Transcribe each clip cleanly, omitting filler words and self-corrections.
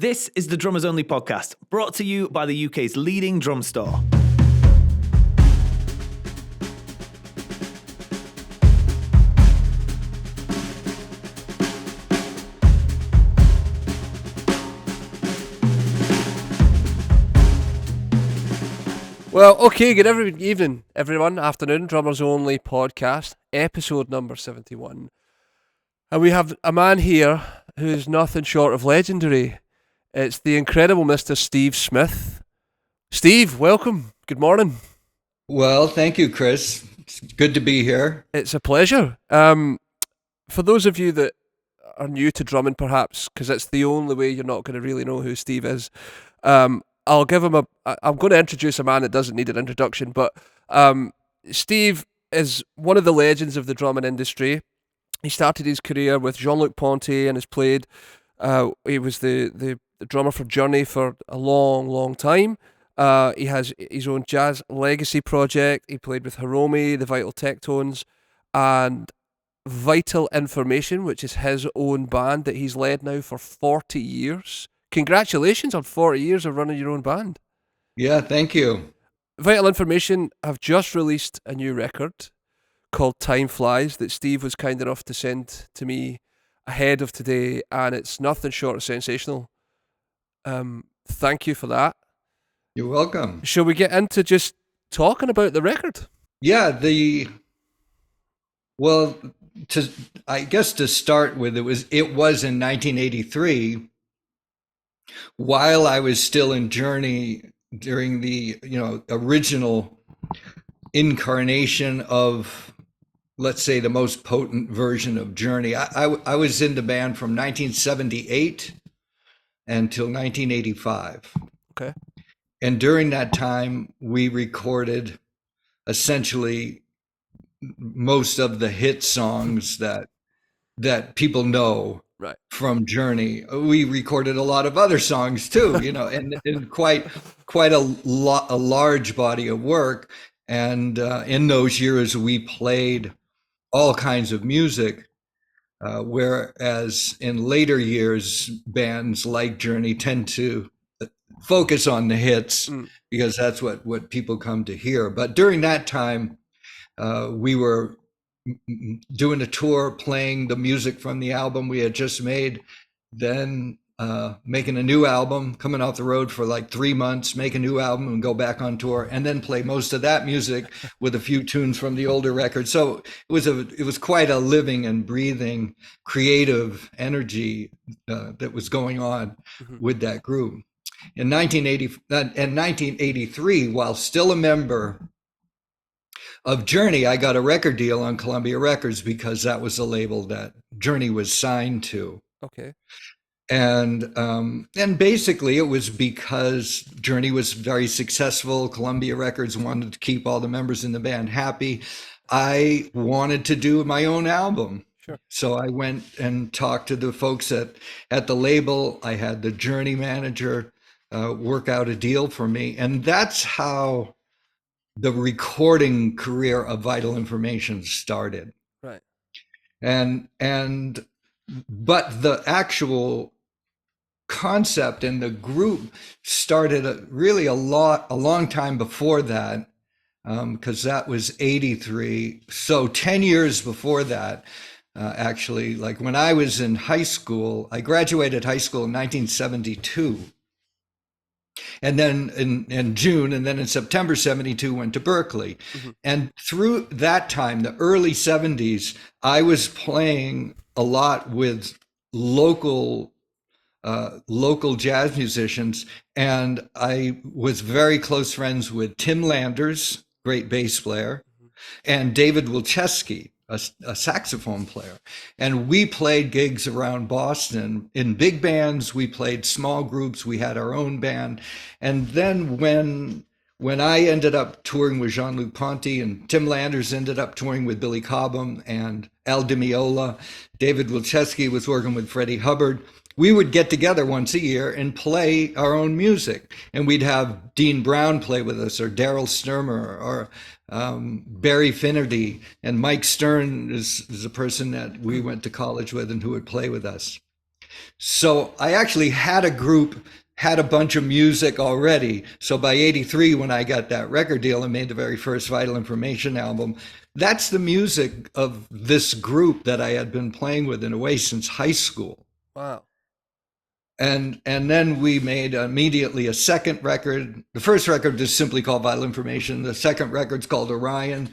This is the Drummers Only podcast, brought to you by the UK's leading drum store. Well, okay, good evening, everyone. Afternoon, Drummers Only podcast, episode number 71. And we have a man here who's nothing short of legendary. It's the incredible Mr. Steve Smith. Steve, welcome. Good morning. Well, thank you, Chris. It's good to be here. It's a pleasure. For those of you that are new to drumming, perhaps, because it's the only way you're not going to really know who Steve is, I'm going to introduce a man that doesn't need an introduction, but Steve is one of the legends of the drumming industry. He started his career with Jean-Luc Ponty and has played, he was the drummer for Journey for a long, long time. He has his own jazz legacy project. He played with Hiromi, the Vital Tectones, and Vital Information, which is his own band that he's led now for 40 years. Congratulations on 40 years of running your own band. Yeah, thank you. Vital Information have just released a new record called Time Flies that Steve was kind enough to send to me ahead of today, and it's nothing short of sensational. Thank you for that. You're welcome. Shall we get into just talking about the record? Yeah, I guess to start with, it was in 1983. While I was still in Journey during the original incarnation of, let's say, the most potent version of Journey, I was in the band from 1978 until 1985. Okay. And during that time, we recorded essentially most of the hit songs that people know. Right. From Journey. We recorded a lot of other songs too, and quite a large body of work. And in those years, we played all kinds of music, whereas in later years, bands like Journey tend to focus on the hits because that's what people come to hear. But during that time, we were doing a tour, playing the music from the album we had just made, then making a new album, coming off the road for like 3 months, make a new album and go back on tour, and then play most of that music with a few tunes from the older record. So it was quite a living and breathing creative energy that was going on with that group. In 1983, while still a member of Journey, I got a record deal on Columbia Records because that was the label that Journey was signed to. Okay. And basically it was because Journey was very successful. Columbia Records wanted to keep all the members in the band happy. I wanted to do my own album. Sure. So I went and talked to the folks at the label. I had the Journey manager work out a deal for me. And that's how the recording career of Vital Information started. Right. But the actual concept and the group started really a long time before that, because that was 83. So 10 years before that, actually, like when I was in high school, I graduated high school in 1972. And then in June, and then in September 72, went to Berklee. Mm-hmm. And through that time, the early 70s, I was playing a lot with local jazz musicians. And I was very close friends with Tim Landers, great bass player, and David Wilczewski, a saxophone player. And we played gigs around Boston in big bands. We played small groups. We had our own band. And then when I ended up touring with Jean-Luc Ponty and Tim Landers ended up touring with Billy Cobham and Al Di Meola, David Wilczewski was working with Freddie Hubbard, we would get together once a year and play our own music. And we'd have Dean Brown play with us, or Daryl Sturmer, or Barry Finnerty, and Mike Stern is a person that we went to college with and who would play with us. So I actually had a group, had a bunch of music already. So by 83, when I got that record deal and made the very first Vital Information album, that's the music of this group that I had been playing with in a way since high school. Wow. And then we made immediately a second record. The first record is simply called Vital Information. The second record's called Orion.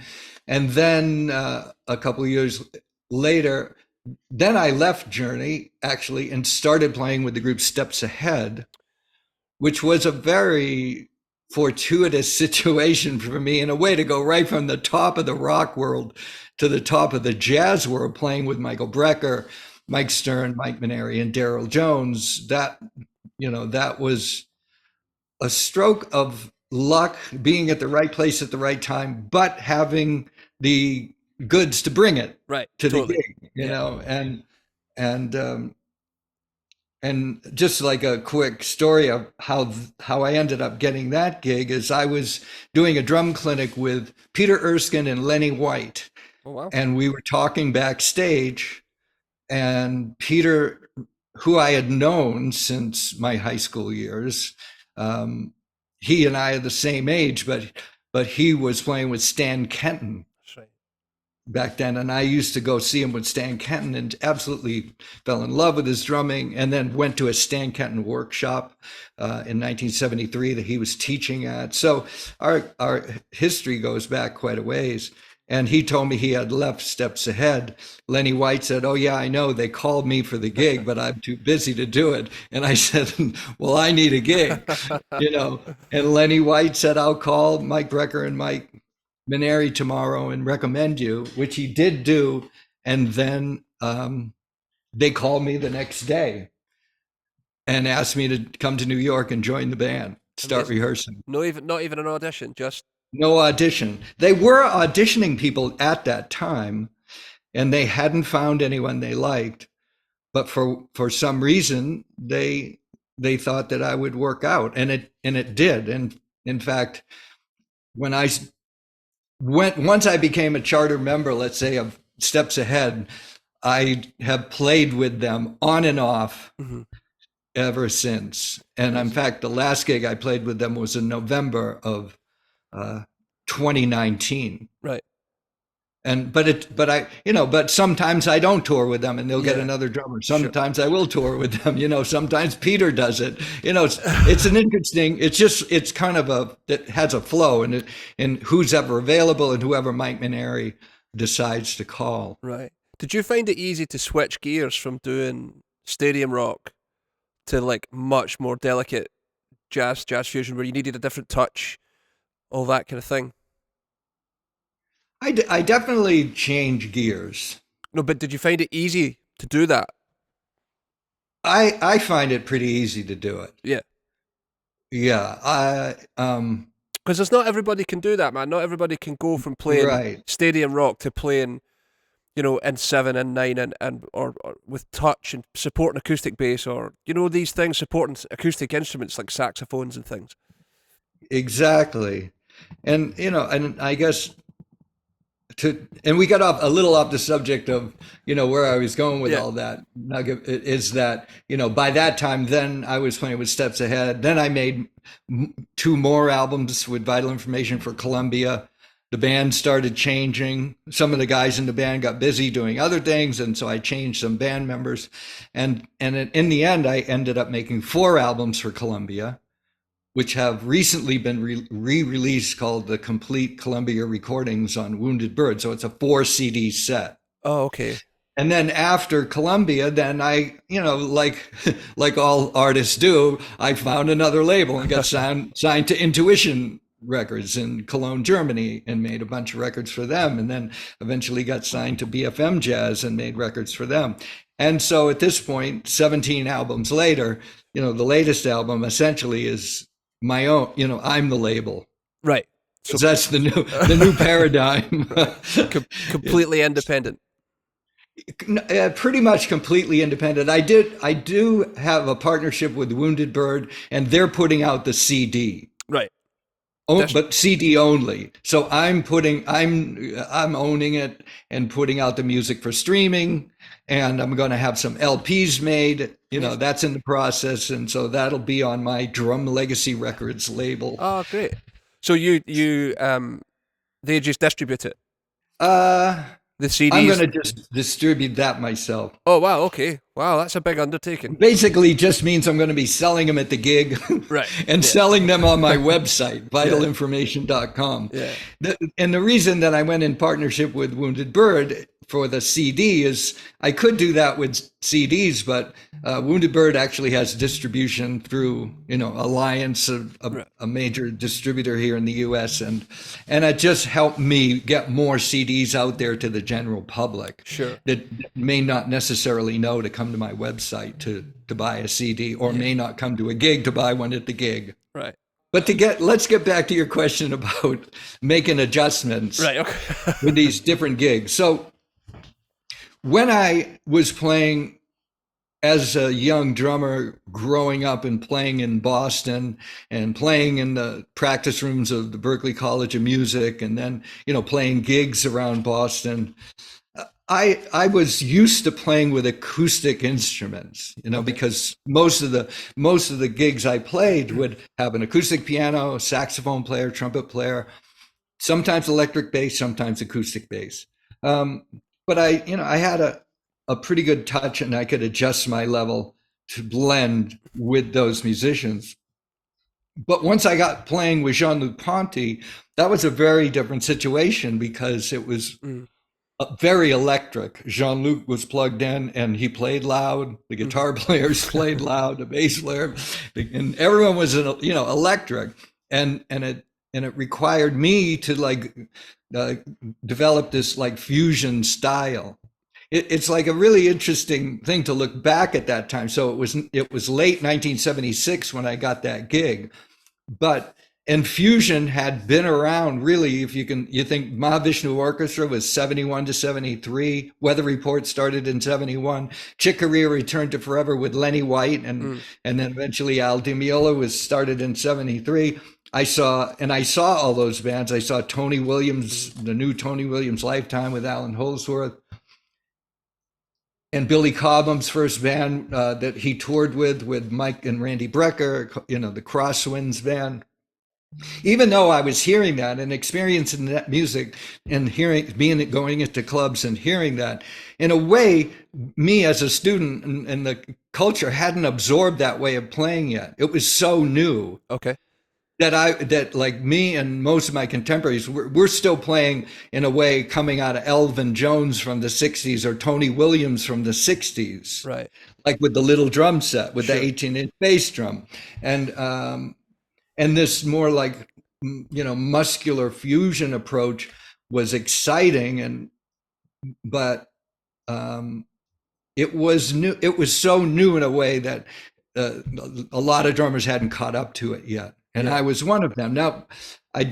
And then a couple of years later, then I left Journey actually and started playing with the group Steps Ahead, which was a very fortuitous situation for me in a way, to go right from the top of the rock world to the top of the jazz world, playing with Michael Brecker, Mike Stern, Mike Maneri, and Daryl Jones. That was a stroke of luck, being at the right place at the right time, but having the goods to bring it right to totally. the gig, you know, and just like a quick story of how I ended up getting that gig is I was doing a drum clinic with Peter Erskine and Lenny White. Oh, wow. And we were talking backstage, and Peter, who I had known since my high school years, he and I are the same age, but he was playing with Stan Kenton. That's right. Back then, and I used to go see him with Stan Kenton and absolutely fell in love with his drumming, and then went to a Stan Kenton workshop in 1973 that he was teaching at. So our history goes back quite a ways. And he told me he had left Steps Ahead. Lenny White said, "Oh yeah, I know. They called me for the gig, but I'm too busy to do it." And I said, "Well, I need a gig," you know. And Lenny White said, "I'll call Mike Brecker and Mike Maneri tomorrow and recommend you," which he did do. And then they called me the next day and asked me to come to New York and join the band, start Amazing. rehearsing. Not even an audition, just No audition. They were auditioning people at that time, and they hadn't found anyone they liked. But for some reason, they thought that I would work out, and it did. And in fact, once I became a charter member, let's say, of Steps Ahead, I have played with them on and off ever since. And in fact, the last gig I played with them was in November of 2019. right. But sometimes I don't tour with them, and they'll get another drummer. Sometimes I will tour with them. You know, sometimes Peter does it. You know, it's an interesting. It's kind of it has a flow, and who's ever available, and whoever Mike Maneri decides to call. Right. Did you find it easy to switch gears from doing stadium rock to like much more delicate jazz fusion, where you needed a different touch, all that kind of thing? I definitely change gears. No, but did you find it easy to do that? I find it pretty easy to do it. Yeah. Yeah. Because it's not everybody can do that, man. Not everybody can go from playing stadium rock to playing, you know, in 7 and 9 and or with touch and supporting acoustic bass, or, you know, these things, supporting acoustic instruments like saxophones and things. Exactly. And, you know, and I guess and we got a little off the subject of, you know, where I was going with all that nugget, is that, you know, by that time, then I was playing with Steps Ahead. Then I made 2 more albums with Vital Information for Columbia. The band started changing. Some of the guys in the band got busy doing other things, and so I changed some band members. And in the end, I ended up making 4 albums for Columbia, which have recently been re-released, called the Complete Columbia Recordings on Wounded Bird. So it's a 4 CD set. Oh, okay. And then after Columbia, then I, you know, like all artists do, I found another label and got signed to Intuition Records in Cologne, Germany, and made a bunch of records for them. And then eventually got signed to BFM Jazz and made records for them. And so at this point, 17 albums later, you know, the latest album essentially is my own. You know, I'm the label. Right. So that's the new paradigm. Completely independent. Pretty much completely independent. I do have a partnership with Wounded Bird, and they're putting out the CD. Right. But CD only. So I'm owning it and putting out the music for streaming, and I'm going to have some LPs made. That's in the process, and so that'll be on my Drum Legacy Records label. Oh, great! So they just distribute it. The CDs. I'm going to just distribute that myself. Oh wow! Okay, wow, that's a big undertaking. Basically, just means I'm going to be selling them at the gig, right? And selling them on my website, vitalinformation.com. Yeah. And the reason that I went in partnership with Wounded Bird for the CD is I could do that with CDs, but Wounded Bird actually has distribution through, Alliance, a major distributor here in the U.S. And it just helped me get more CDs out there to the general public. Sure. That may not necessarily know to come to my website to buy a CD, or may not come to a gig to buy one at the gig. Right. But let's get back to your question about making adjustments, right? Okay. with these different gigs. So when I was playing as a young drummer, growing up and playing in Boston and playing in the practice rooms of the Berklee College of Music, and then, playing gigs around Boston, I was used to playing with acoustic instruments, because most of the gigs I played would have an acoustic piano, saxophone player, trumpet player, sometimes electric bass, sometimes acoustic bass. But I had a pretty good touch, and I could adjust my level to blend with those musicians. But once I got playing with Jean-Luc Ponty, that was a very different situation, because it was very electric. Jean-Luc was plugged in and he played loud. The guitar players played loud, the bass player, and everyone was, electric. And it required me to develop this fusion style. It's like a really interesting thing to look back at that time. So it was late 1976 when I got that gig, and fusion had been around really. If you think Mahavishnu Orchestra was 71 to 73. Weather Report started in 71. Chick Corea returned to Forever with Lenny White, and then eventually Al Di Meola was started in 73. I saw all those bands. I saw Tony Williams, the new Tony Williams Lifetime with Alan Holdsworth, and Billy Cobham's first band that he toured with Mike and Randy Brecker, the Crosswinds band. Even though I was hearing that and experiencing that music and going into clubs and hearing that, in a way, me as a student and the culture hadn't absorbed that way of playing yet. It was so new. Okay. That like me and most of my contemporaries, we're still playing in a way coming out of Elvin Jones from the 60s or Tony Williams from the 60s. Right. Like with the little drum set, with the 18-inch bass drum. And this more muscular fusion approach was exciting, but it was new. It was so new in a way that a lot of drummers hadn't caught up to it yet. And I was one of them. Now, I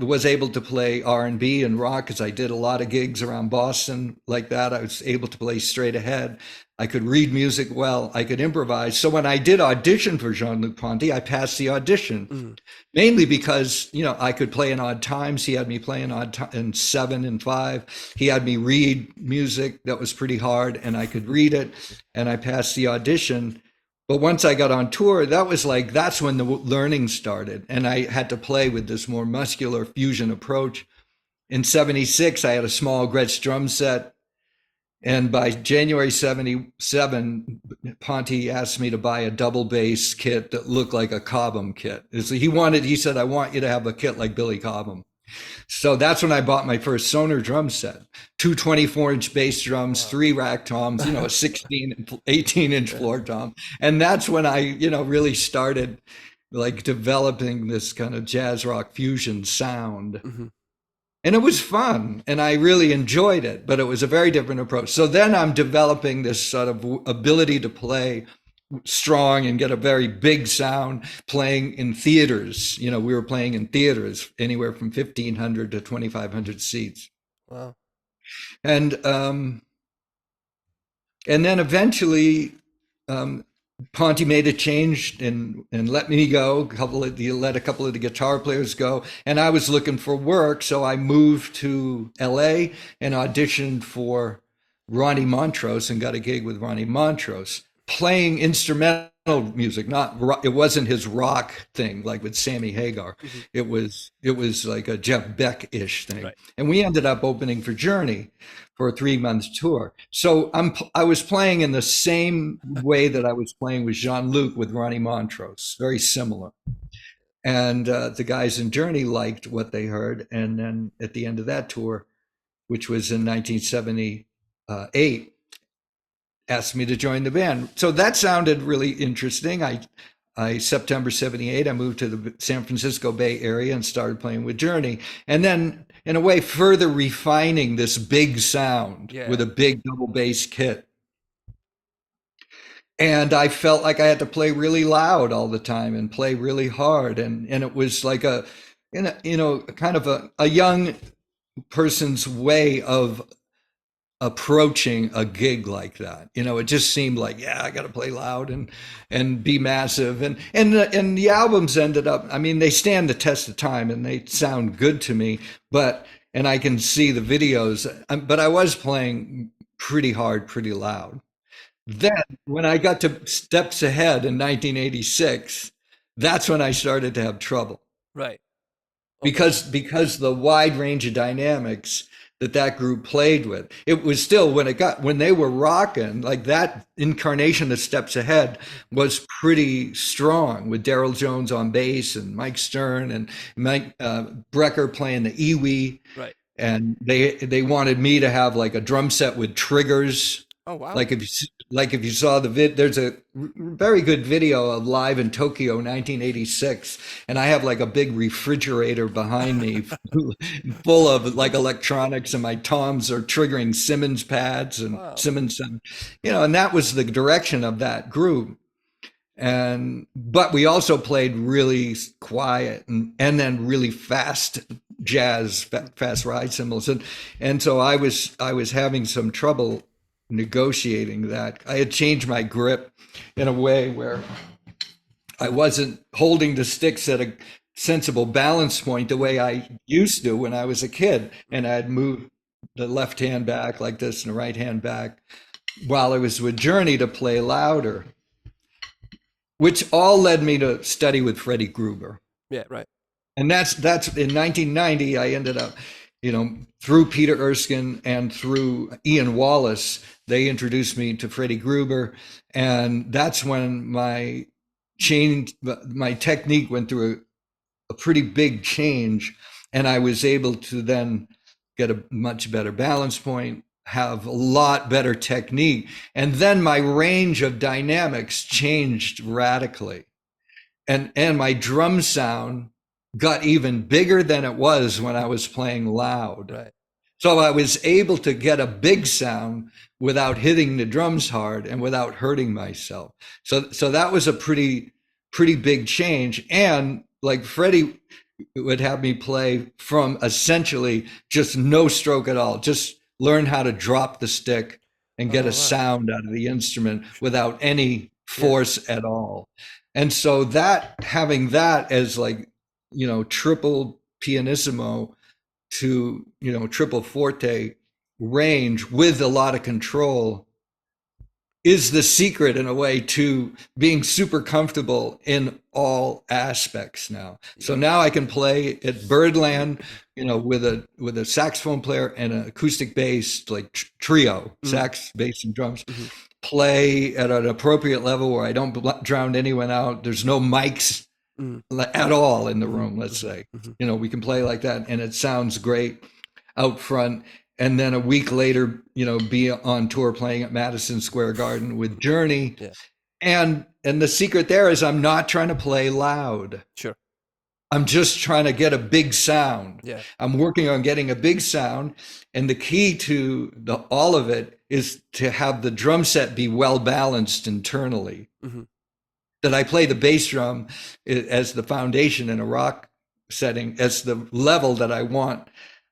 was able to play R&B and rock because I did a lot of gigs around Boston like that. I was able to play straight ahead. I could read music well. I could improvise. So when I did audition for Jean-Luc Ponty, I passed the audition, mainly because, I could play in odd times. He had me playing in 7 and 5. He had me read music that was pretty hard, and I could read it, and I passed the audition. But once I got on tour, that's when the learning started. And I had to play with this more muscular fusion approach. In 76, I had a small Gretsch drum set. And by January 77, Ponty asked me to buy a double bass kit that looked like a Cobham kit. He said, I want you to have a kit like Billy Cobham. So that's when I bought my first Sonor drum set, 2 24-inch bass drums, 3 rack toms, a 16 and 18-inch floor tom. And that's when I, really started developing this kind of jazz rock fusion sound. Mm-hmm. And it was fun, and I really enjoyed it, but it was a very different approach. So then I'm developing this sort of ability to play strong and get a very big sound playing in theaters. We were playing in theaters anywhere from 1,500 to 2,500 seats. Wow. And then eventually Ponty made a change and let me go. Let a couple of the guitar players go, and I was looking for work, so I moved to LA and auditioned for Ronnie Montrose and got a gig with Ronnie Montrose playing instrumental music. It wasn't his rock thing like with Sammy Hagar. It was like a Jeff Beck-ish thing. Right. And we ended up opening for Journey for a 3-month tour. So I was playing in the same way that I was playing with Jean-Luc with Ronnie Montrose, very similar. And the guys in Journey liked what they heard. And then at the end of that tour, which was in 1978, asked me to join the band. So that sounded really interesting. September 78, I moved to the San Francisco Bay Area and started playing with Journey. And then, in a way, further refining this big sound with a big double bass kit. And I felt like I had to play really loud all the time and play really hard. And it was like kind of a young person's way of approaching a gig like that. It just seemed like, I got to play loud and be massive. And the albums ended up, they stand the test of time and they sound good to me, and I can see the videos, but I was playing pretty hard, pretty loud. Then when I got to Steps Ahead in 1986, that's when I started to have trouble. Right. Okay. Because the wide range of dynamics that group played with, it was still, when they were rocking, like that incarnation of Steps Ahead was pretty strong with Daryl Jones on bass and Mike Stern and Mike Brecker playing the Iwi. Right. And they wanted me to have like a drum set with triggers. Oh, wow. Like if you saw the there's a very good video of Live in Tokyo 1986, and I have like a big refrigerator behind me full of like electronics, and my toms are triggering Simmons pads and Simmons, and that was the direction of that group. But we also played really quiet and then really fast jazz, fast ride cymbals, and so I was having some trouble negotiating that. I had changed my grip in a way where I wasn't holding the sticks at a sensible balance point the way I used to when I was a kid, and I'd move the left hand back like this and the right hand back while I was with Journey to play louder, which all led me to study with Freddie Gruber. Yeah, right. And that's in 1990 I ended up, through Peter Erskine and through Ian Wallace, they introduced me to Freddie Gruber, and that's when my technique went through a pretty big change, and I was able to then get a much better balance point, have a lot better technique, and then my range of dynamics changed radically, and my drum sound got even bigger than it was when I was playing loud. Right. So I was able to get a big sound without hitting the drums hard and without hurting myself. So that was a pretty big change. And like Freddie would have me play from essentially just no stroke at all, just learn how to drop the stick and get a sound out of the instrument without any force at all. And so having that as like, triple pianissimo to, triple forte range with a lot of control is the secret in a way to being super comfortable in all aspects now. So now I can play at Birdland, with a saxophone player and an acoustic bass, like trio, sax, bass, and drums. Play at an appropriate level where I don't drown anyone out. There's no mics at all in the room, let's say. We can play like that and it sounds great out front. And then a week later, be on tour playing at Madison Square Garden with Journey. Yeah. And the secret there is I'm not trying to play loud. Sure. I'm just trying to get a big sound. Yeah. I'm working on getting a big sound. And the key to all of it is to have the drum set be well balanced internally. That I play the bass drum as the foundation in a rock setting, as the level that I want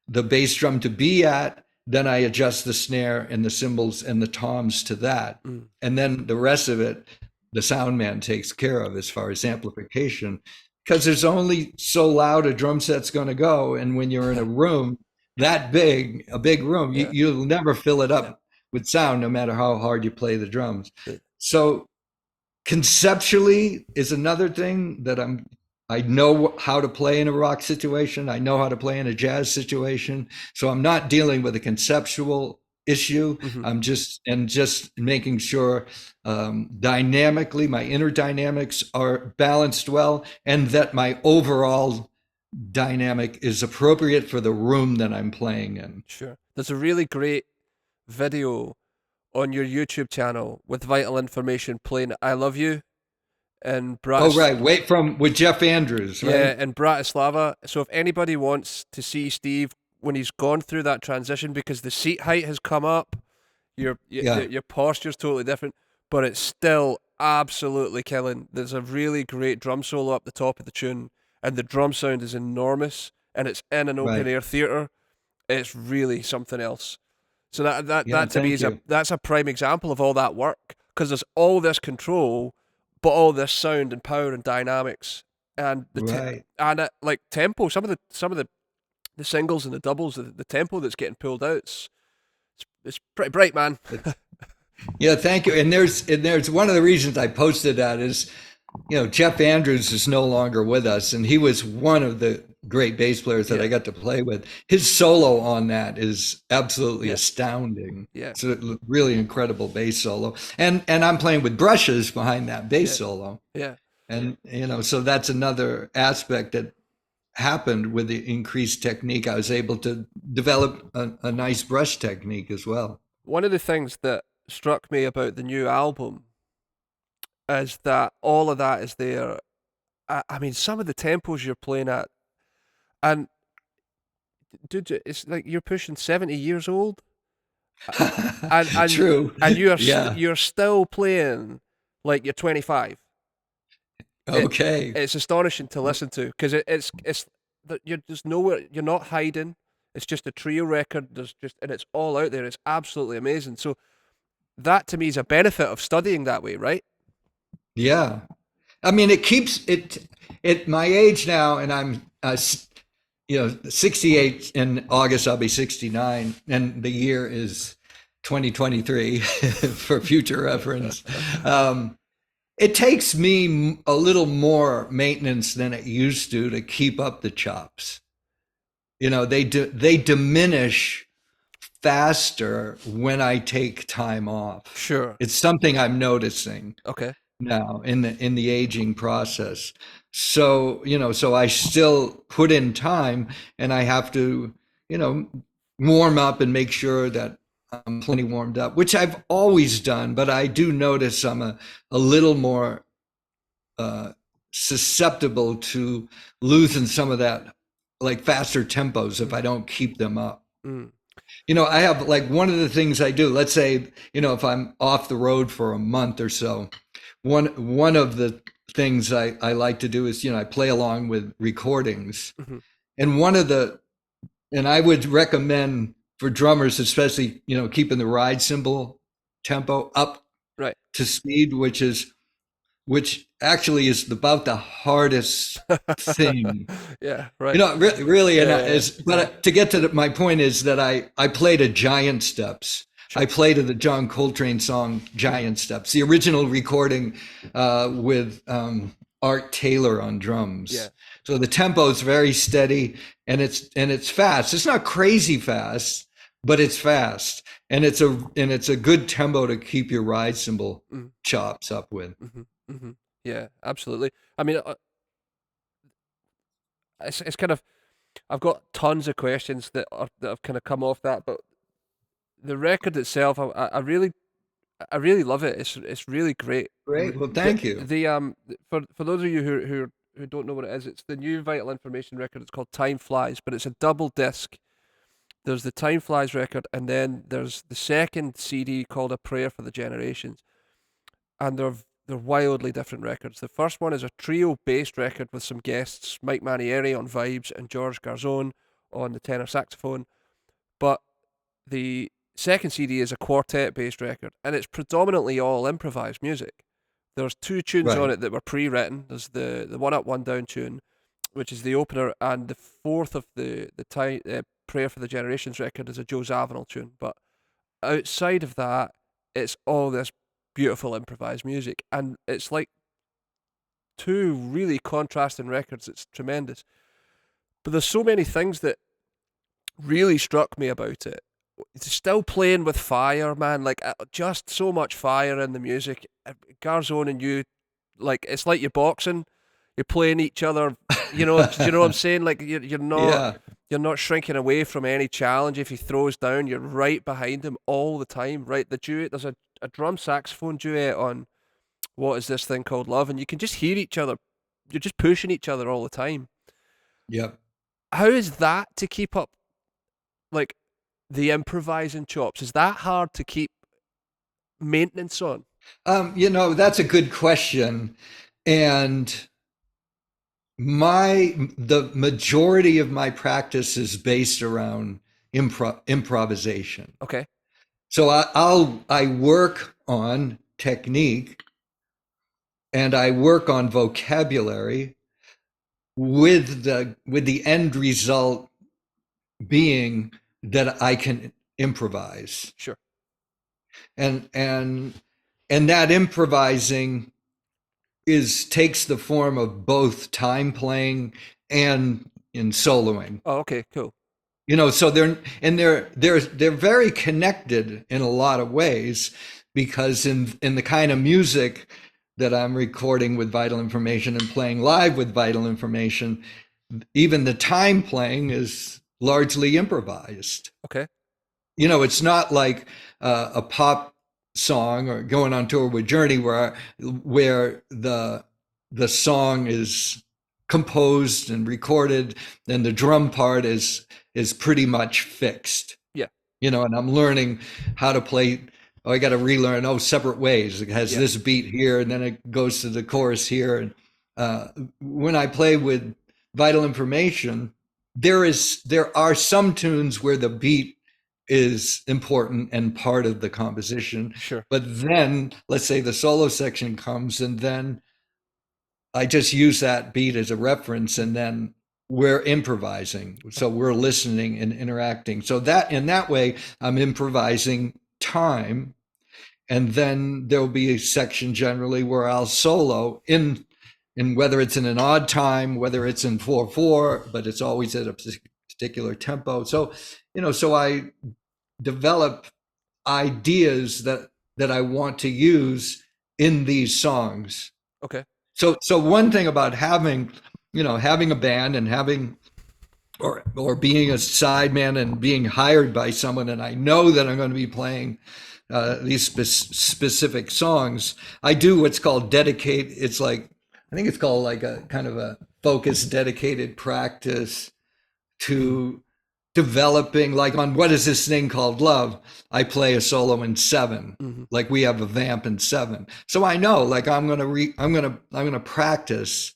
the bass drum to be at. Then I adjust the snare and the cymbals and the toms to that. And then the rest of it, the sound man takes care of as far as amplification, because there's only so loud a drum set's going to go. And when you're in a room that big, a big room, you'll never fill it up with sound, no matter how hard you play the drums. So conceptually is another thing that I know how to play in a rock situation. I know how to play in a jazz situation. So I'm not dealing with a conceptual issue. I'm just making sure dynamically my inner dynamics are balanced well, and that my overall dynamic is appropriate for the room that I'm playing in. Sure. There's a really great video on your YouTube channel with Vital Information playing "I Love You" in Oh, right. With Jeff Andrews, right? Yeah, in Bratislava. So if anybody wants to see Steve when he's gone through that transition, because the seat height has come up, your posture's totally different, but it's still absolutely killing. There's a really great drum solo up the top of the tune, and the drum sound is enormous, and it's in an open air theater. It's really something else. So that to me is that's a prime example of all that work, because there's all this control, but all this sound and power and dynamics and like tempo. Some of the singles and the doubles, the tempo that's getting pulled out, it's pretty bright, man. Yeah, thank you. And there's one of the reasons I posted that is, Jeff Andrews is no longer with us, and he was one of the great bass players that I got to play with. His solo on that is absolutely astounding. Yeah, it's a really incredible bass solo, and I'm playing with brushes behind that bass solo. Yeah, and so that's another aspect that happened with the increased technique. I was able to develop a nice brush technique as well. One of the things that struck me about the new album is that all of that is there. I mean, some of the tempos you're playing at, and dude, it's like you're pushing 70 years old. And True. And you're still playing like you're 25. Okay. It's astonishing to listen to, because it's you're just nowhere. You're not hiding. It's just a trio record. And it's all out there. It's absolutely amazing. So that to me is a benefit of studying that way, right? Yeah. I mean, it keeps it at my age now, and I'm 68 in August. I'll be 69, and the year is 2023 for future reference. It takes me a little more maintenance than it used to keep up the chops. They diminish faster when I take time off. Sure. It's something I'm noticing. Okay. Now in the aging process. So, so I still put in time, and I have to, warm up and make sure that I'm plenty warmed up, which I've always done, but I do notice I'm a little more susceptible to losing some of that, like faster tempos, if I don't keep them up. I have, like, one of the things I do, let's say, if I'm off the road for a month or so, one of the things I like to do is, I play along with recordings. And and I would recommend for drummers, especially, keeping the ride cymbal tempo up to speed, which actually is about the hardest thing. Yeah, right. Really, but to get to my point is that I play to Giant Steps. Sure. I play to the John Coltrane song Giant Steps, the original recording with Art Taylor on drums. Yeah. So the tempo is very steady, and it's fast. It's not crazy fast, but it's fast, and it's a good tempo to keep your ride cymbal chops up with. Yeah, absolutely. I mean, it's kind of, I've got tons of questions that have kind of come off that, but the record itself, I really love it. It's really great. Great. Well, thank you. For those of you who don't know what it is, it's the new Vital Information record. It's called Time Flies, but it's a double disc. There's the Time Flies record, and then there's the second CD called A Prayer for the Generations, and they're wildly different records. The first one is a trio-based record with some guests, Mike Manieri on vibes and George Garzone on the tenor saxophone, but the second CD is a quartet-based record, and it's predominantly all improvised music. There's two tunes on it that were pre-written. There's the One Up, One Down tune, which is the opener, and the fourth of the Prayer for the Generations record is a Joe Zawinul tune. But outside of that, it's all this beautiful improvised music, and it's like two really contrasting records. It's tremendous. But there's so many things that really struck me about it. It's still playing with fire, man. Like, just so much fire in the music. Garzone and you, like, it's like you're boxing. You're playing each other. Do you know what I'm saying? Like, you're not Yeah. you're not shrinking away from any challenge. If he throws down, you're right behind him all the time. Right, the duet. There's a drum saxophone duet on What Is This Thing Called Love, and you can just hear each other. You're just pushing each other all the time. Yep. How is that to keep up, like, the improvising chops? Is that hard to keep maintenance on? That's a good question. And the majority of my practice is based around improvisation. Okay. So I work on technique and I work on vocabulary with the end result being that I can improvise. Sure. And that improvising takes the form of both time playing and in soloing. Oh, okay, cool. So they're very connected in a lot of ways, because in the kind of music that I'm recording with Vital Information and playing live with Vital Information, even the time playing is largely improvised. Okay. It's not like a pop song or going on tour with Journey where the song is composed and recorded and the drum part is pretty much fixed. Yeah. And I'm learning how to play. I got to relearn separate ways. It has this beat here and then it goes to the chorus here. And when I play with Vital Information, there are some tunes where the beat is important and part of the composition. Sure. But then let's say the solo section comes and then I just use that beat as a reference and then we're improvising. So we're listening and interacting. So that in that way, I'm improvising time. And then there'll be a section generally where I'll solo in whether it's in an odd time, whether it's in 4/4, but it's always at a particular tempo. So, so I develop ideas that I want to use in these songs. Okay. So one thing about having a band and having or being a sideman and being hired by someone, and I know that I'm going to be playing these specific songs, I do what's called dedicate. It's like, I think it's called like a kind of a focused, dedicated practice to developing, like on What Is This Thing Called Love, I play a solo in 7. Mm-hmm. Like we have a vamp in 7. So I know, like I'm gonna practice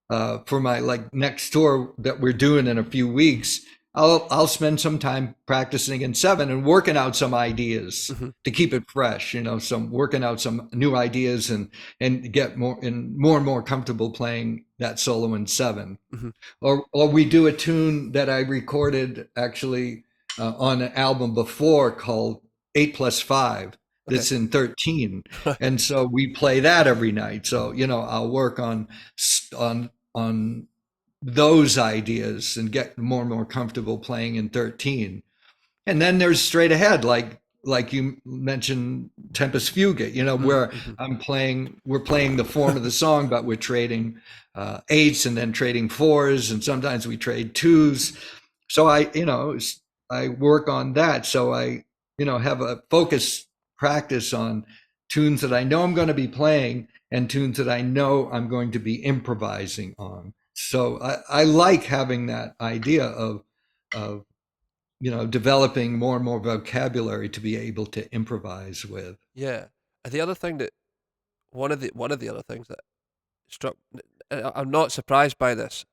for my like next tour that we're doing in a few weeks. I'll spend some time practicing in 7 and working out some ideas to keep it fresh, some working out some new ideas and get more and more comfortable playing that solo in 7. Or we do a tune that I recorded actually on an album before called 8+5. That's in 13. And so we play that every night. So, I'll work on those ideas and get more and more comfortable playing in 13. And then there's straight ahead, like you mentioned Tempest Fugit, where we're playing the form of the song, but we're trading 8s and then trading 4s, and sometimes we trade 2s. So I work on that. So I, have a focused practice on tunes that I know I'm going to be playing and tunes that I know I'm going to be improvising on. So I like having that idea of developing more and more vocabulary to be able to improvise with. Yeah. And the other thing that one of the other things that struck, I'm not surprised by this,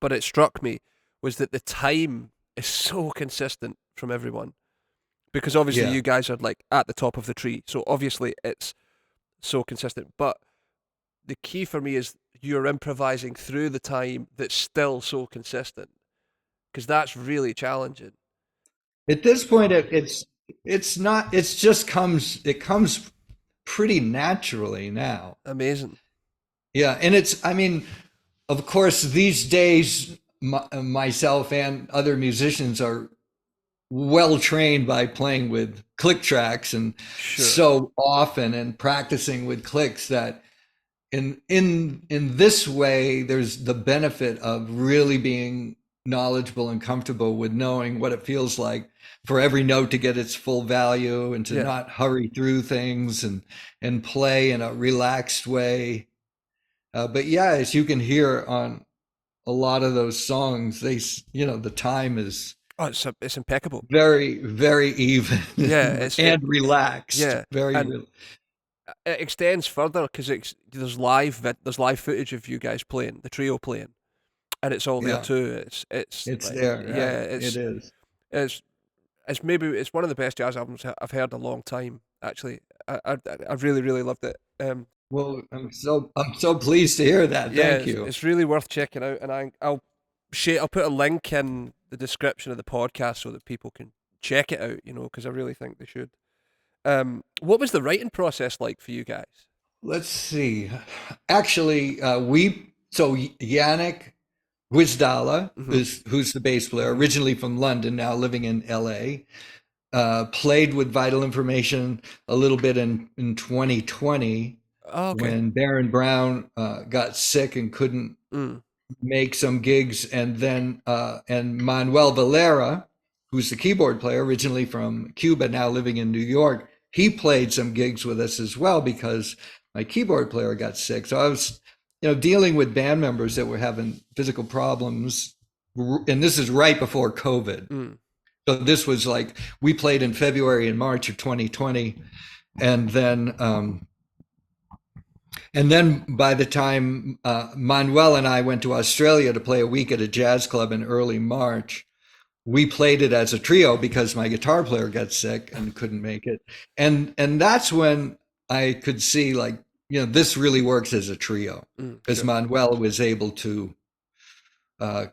but it struck me, was that the time is so consistent from everyone, because obviously you guys are like at the top of the tree, so obviously it's so consistent. But the key for me is you're improvising through the time that's still so consistent, because that's really challenging. At this point, it's not, it comes pretty naturally now. Amazing. Yeah. And I mean, of course, these days, myself and other musicians are well trained by playing with click tracks and Sure. so often and practicing with clicks that in this way, there's the benefit of really being knowledgeable and comfortable with knowing what it feels like for every note to get its full value and to Yeah. not hurry through things and play in a relaxed way. But yeah, as you can hear on a lot of those songs, the time is Oh, it's impeccable. very, very even. Yeah, and relaxed. Yeah, Very and it extends further because there's live footage of you guys playing, the trio playing, and it's all there yeah, too. It's it's like, there. yeah, Right? It is. it's it's one of the best jazz albums I've heard in a long time. Actually, I really really loved it. Well, I'm so pleased to hear that. Yeah, Thank you. it's really worth checking out, and I'll put a link in the description of the podcast so that people can check it out. Because I really think they should. What was the writing process like for you guys? Let's see. Actually, Yannick Gwizdala, who's the bass player, originally from London, now living in LA, played with Vital Information a little bit in 2020 when Baron Brown got sick and couldn't make some gigs, and then and Manuel Valera, who's the keyboard player, originally from Cuba, now living in New York, he played some gigs with us as well because my keyboard player got sick. So I was, dealing with band members that were having physical problems, and this is right before COVID. So this was like, we played in February and March of 2020, and then by the time Manuel and I went to Australia to play a week at a jazz club in early March, we played it as a trio because my guitar player got sick and couldn't make it. And that's when I could see, like, this really works as a trio, because Manuel was able to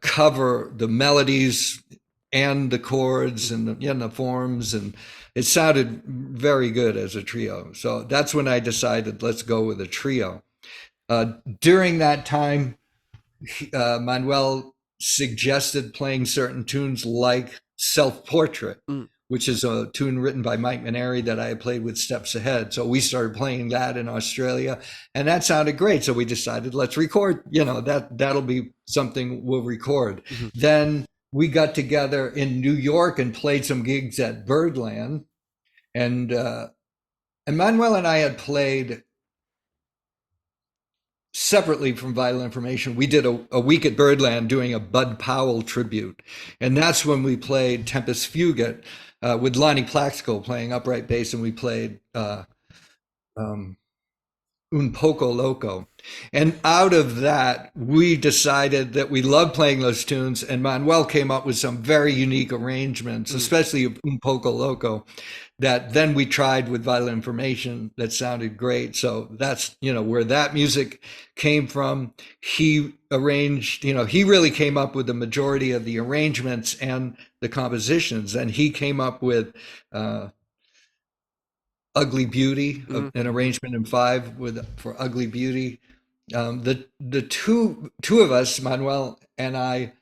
cover the melodies and the chords and the forms, and it sounded very good as a trio. So that's when I decided, let's go with a trio. During that time, Manuel suggested playing certain tunes like Self-Portrait, which is a tune written by Mike Maneri that I had played with Steps Ahead. So we started playing that in Australia, and that sounded great. So we decided, let's record, that'll be something we'll record. Then we got together in New York and played some gigs at Birdland, and Manuel and I had played separately from Vital Information. We did a week at Birdland doing a Bud Powell tribute, and that's when we played Tempest Fugit with Lonnie Plaxico playing upright bass, and we played Un Poco Loco. And out of that, we decided that we loved playing those tunes, and Manuel came up with some very unique arrangements, especially Un Poco Loco, that then we tried with Vital Information that sounded great. So that's, where that music came from. He arranged, he really came up with the majority of the arrangements and the compositions, and he came up with Ugly Beauty, an arrangement in 5 for Ugly Beauty. The two of us, Manuel and I,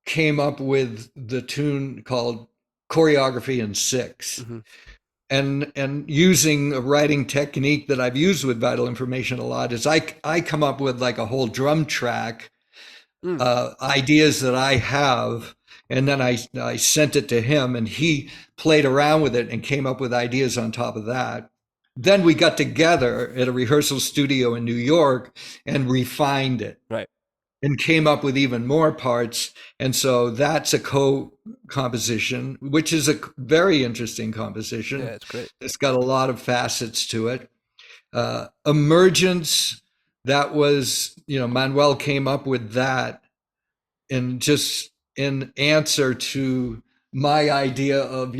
came up with the tune called Choreography in 6. And using a writing technique that I've used with Vital Information a lot is I come up with like a whole drum track, ideas that I have, and then I sent it to him, and he played around with it and came up with ideas on top of that. Then we got together at a rehearsal studio in New York and refined it. Right. And came up with even more parts. And so that's a co-composition, which is a very interesting composition. Yeah, it's great. It's got a lot of facets to it. Emergence, that was, Manuel came up with that, and just in answer to my idea of,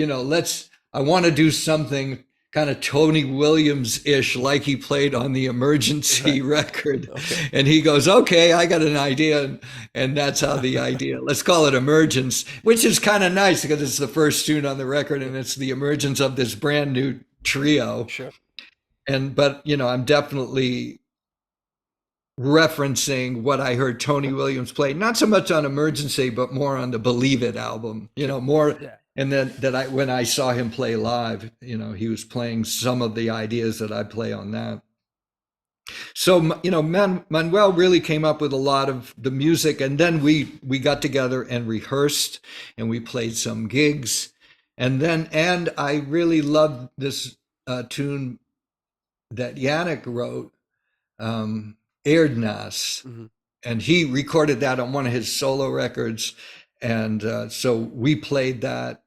I want to do something kind of Tony Williams-ish, like he played on the Emergency record. Okay. And he goes, okay, I got an idea. And that's how the idea, let's call it Emergence, which is kind of nice because it's the first tune on the record and it's the emergence of this brand new trio. Sure. But I'm definitely referencing what I heard Tony Williams play, not so much on Emergency, but more on the Believe It album, more. Yeah. And then when I saw him play live, he was playing some of the ideas that I play on that. So, Manuel really came up with a lot of the music, and then we got together and rehearsed and we played some gigs. And I really loved this tune that Yannick wrote, Erdnas, and he recorded that on one of his solo records. And so we played that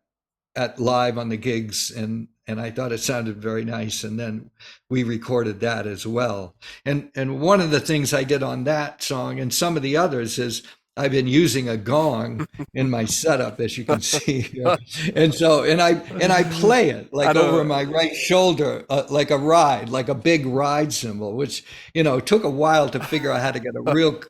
live on the gigs, and I thought it sounded very nice. And then we recorded that as well. And one of the things I did on that song and some of the others is I've been using a gong in my setup, as you can see here. And I play it like over my right shoulder, like a big ride cymbal, which, took a while to figure out how to get a real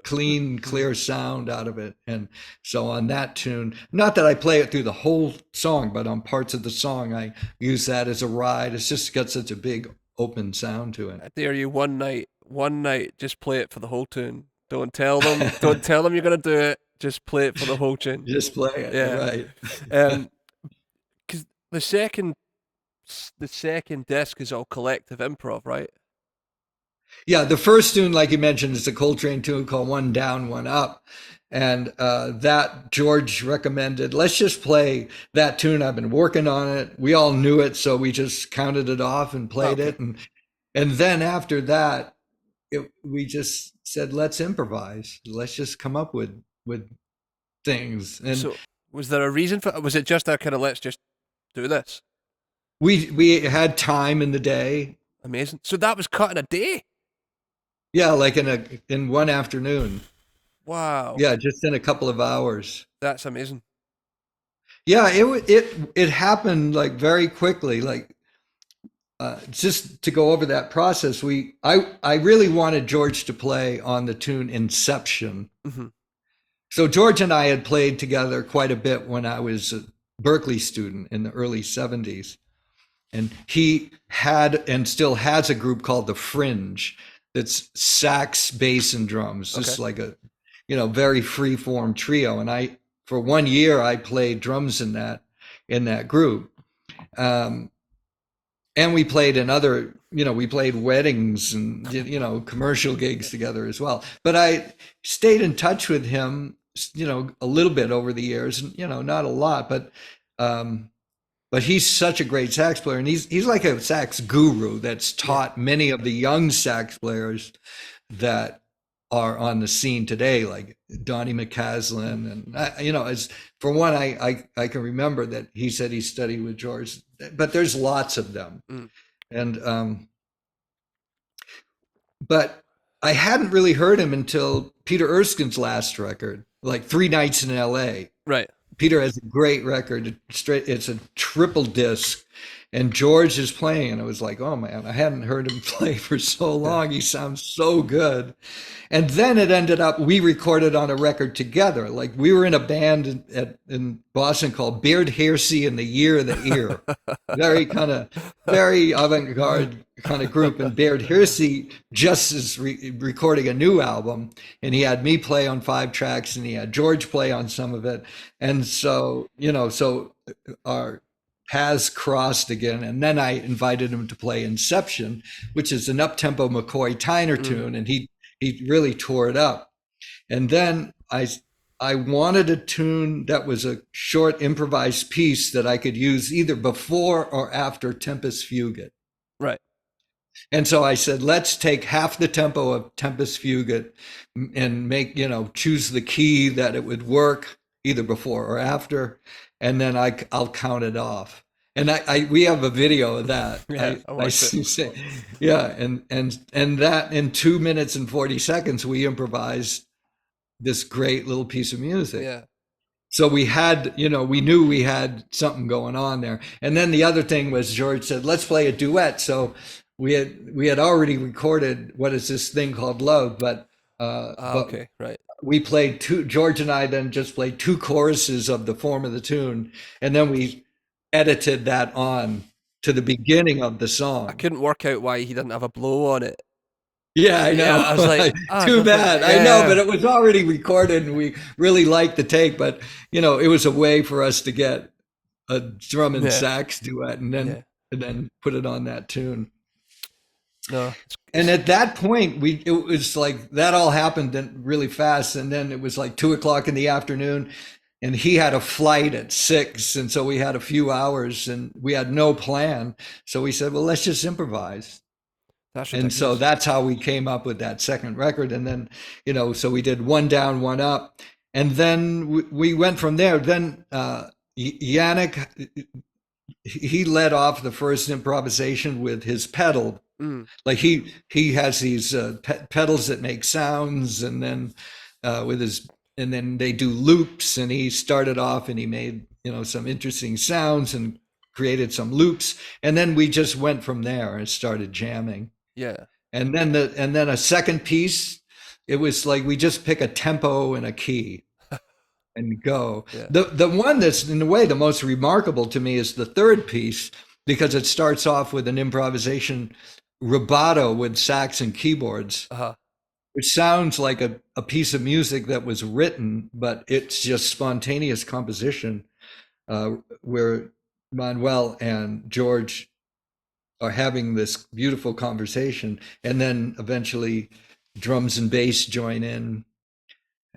clean, clear sound out of it. And so on that tune, not that I play it through the whole song, but on parts of the song, I use that as a ride. It's just got such a big open sound to it. I dare you one night, just play it for the whole tune. Don't tell them you're going to do it. Just play it for the whole tune. Just play it. Yeah. Right. Because the second disc is all collective improv, right? Yeah, the first tune, like you mentioned, is a Coltrane tune called One Down, One Up. And that George recommended, let's just play that tune. I've been working on it. We all knew it, so we just counted it off and played it. And then after that, we just said, let's improvise. Let's just come up with things. And so was there a reason for it? Was it just that kind of, let's just do this? We had time in the day. Amazing. So that was cut in a day? Yeah, like in one afternoon. Wow. Yeah, just in a couple of hours. That's amazing. Yeah, it happened like very quickly. Like just to go over that process, I really wanted George to play on the tune Inception. Mm-hmm. So George and I had played together quite a bit when I was a Berklee student in the early 70s. And he had and still has a group called The Fringe that's sax, bass, and drums, just like a very free form trio. And for 1 year I played drums in that group. And we played in other, we played weddings and commercial gigs together as well. But I stayed in touch with him, a little bit over the years, and not a lot, but he's such a great sax player, and he's like a sax guru that's taught many of the young sax players that are on the scene today, like Donnie McCaslin. And as for one, I can remember that he said he studied with George, but there's lots of them. And but I hadn't really heard him until Peter Erskine's last record, like 3 Nights in LA. Right. Peter has a great record. It's a triple disc, and George is playing, and it was like, oh man, I hadn't heard him play for so long. He sounds so good. And then it ended up, we recorded on a record together. Like we were in a band in Boston called Beard Hearsey and the Year of the Ear. Very avant-garde kind of group. And Beard Hearsey just is recording a new album, and he had me play on 5 tracks and he had George play on some of it. And so, so our paths crossed again. And then I invited him to play Inception, which is an up-tempo McCoy Tyner tune. And he really tore it up. And then I wanted a tune that was a short improvised piece that I could use either before or after Tempest Fugit. Right. And so I said, let's take half the tempo of Tempest Fugit and make, choose the key that it would work either before or after. And then I'll count it off. And we have a video of that. Yeah, and that in 2 minutes and 40 seconds we improvised this great little piece of music. Yeah. So we had, we knew we had something going on there. And then the other thing was George said, let's play a duet. So we had already recorded What Is This Thing Called Love, but okay, right. we played George and I then just played two choruses of the form of the tune, and then we edited that on to the beginning of the song. I couldn't work out why he didn't have a blow on it. Yeah, I know. Yeah, I was like, too bad. I know, but it was already recorded and we really liked the take, but it was a way for us to get a drum and sax duet and then put it on that tune. No. And at that point, it was like that all happened really fast. And then it was like 2:00 in the afternoon and he had a flight at 6. And so we had a few hours and we had no plan. So we said, well, let's just improvise. And so that's how we came up with that second record. And then, so we did One Down, One Up. And then we went from there. Then Yannick, he led off the first improvisation with his pedal. Like he has these pedals that make sounds, and then and then they do loops. And he started off and he made some interesting sounds and created some loops. And then we just went from there and started jamming. Yeah. And then a second piece, it was like we just pick a tempo and a key and go. Yeah. The one that's in a way the most remarkable to me is the third piece, because it starts off with an improvisation rubato with sax and keyboards, which sounds like a piece of music that was written, but it's just spontaneous composition, where Manuel and George are having this beautiful conversation, and then eventually drums and bass join in,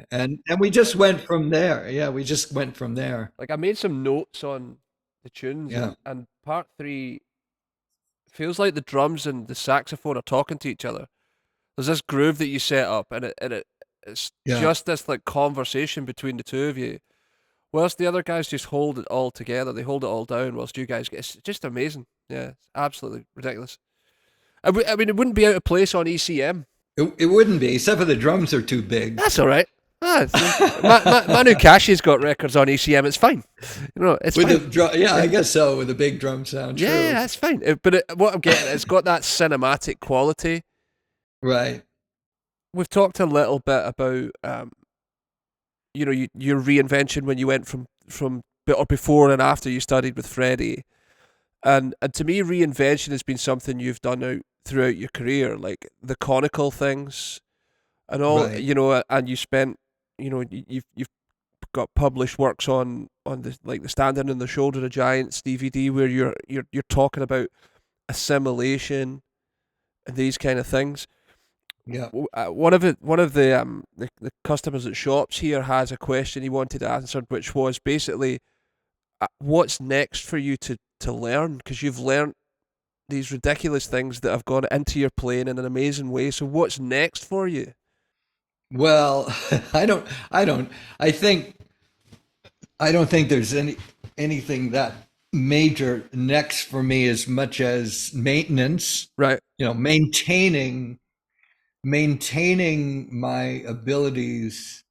and we just went from there. Yeah, we just went from there. Like I made some notes on the tunes, and part 3 feels like the drums and the saxophone are talking to each other. There's this groove that you set up, and it's just this like conversation between the two of you. Whilst the other guys just hold it all together, they hold it all down. Whilst you guys it's just amazing. Yeah, it's absolutely ridiculous. I mean, it wouldn't be out of place on ECM. It wouldn't be, except for the drums are too big. That's all right. Manu Kashi's got records on ECM. It's fine. It's with fine. I guess so, with a big drum sound. Yeah, that's fine. But what I'm getting, it's got that cinematic quality. Right. We've talked a little bit about, your reinvention when you went from or before and after you studied with Freddie. And to me, reinvention has been something you've done out throughout your career, like the conical things and all, right. And you spent, you've got published works on the Standing on the Shoulder of Giants DVD, where you're talking about assimilation and these kind of things. Yeah. One of the customers at shops here has a question he wanted answered, which was basically, what's next for you to learn? Because you've learned these ridiculous things that have gone into your playing in an amazing way. So what's next for you? Well, I don't think there's anything that major next for me, as much as maintenance. Right. Maintaining my abilities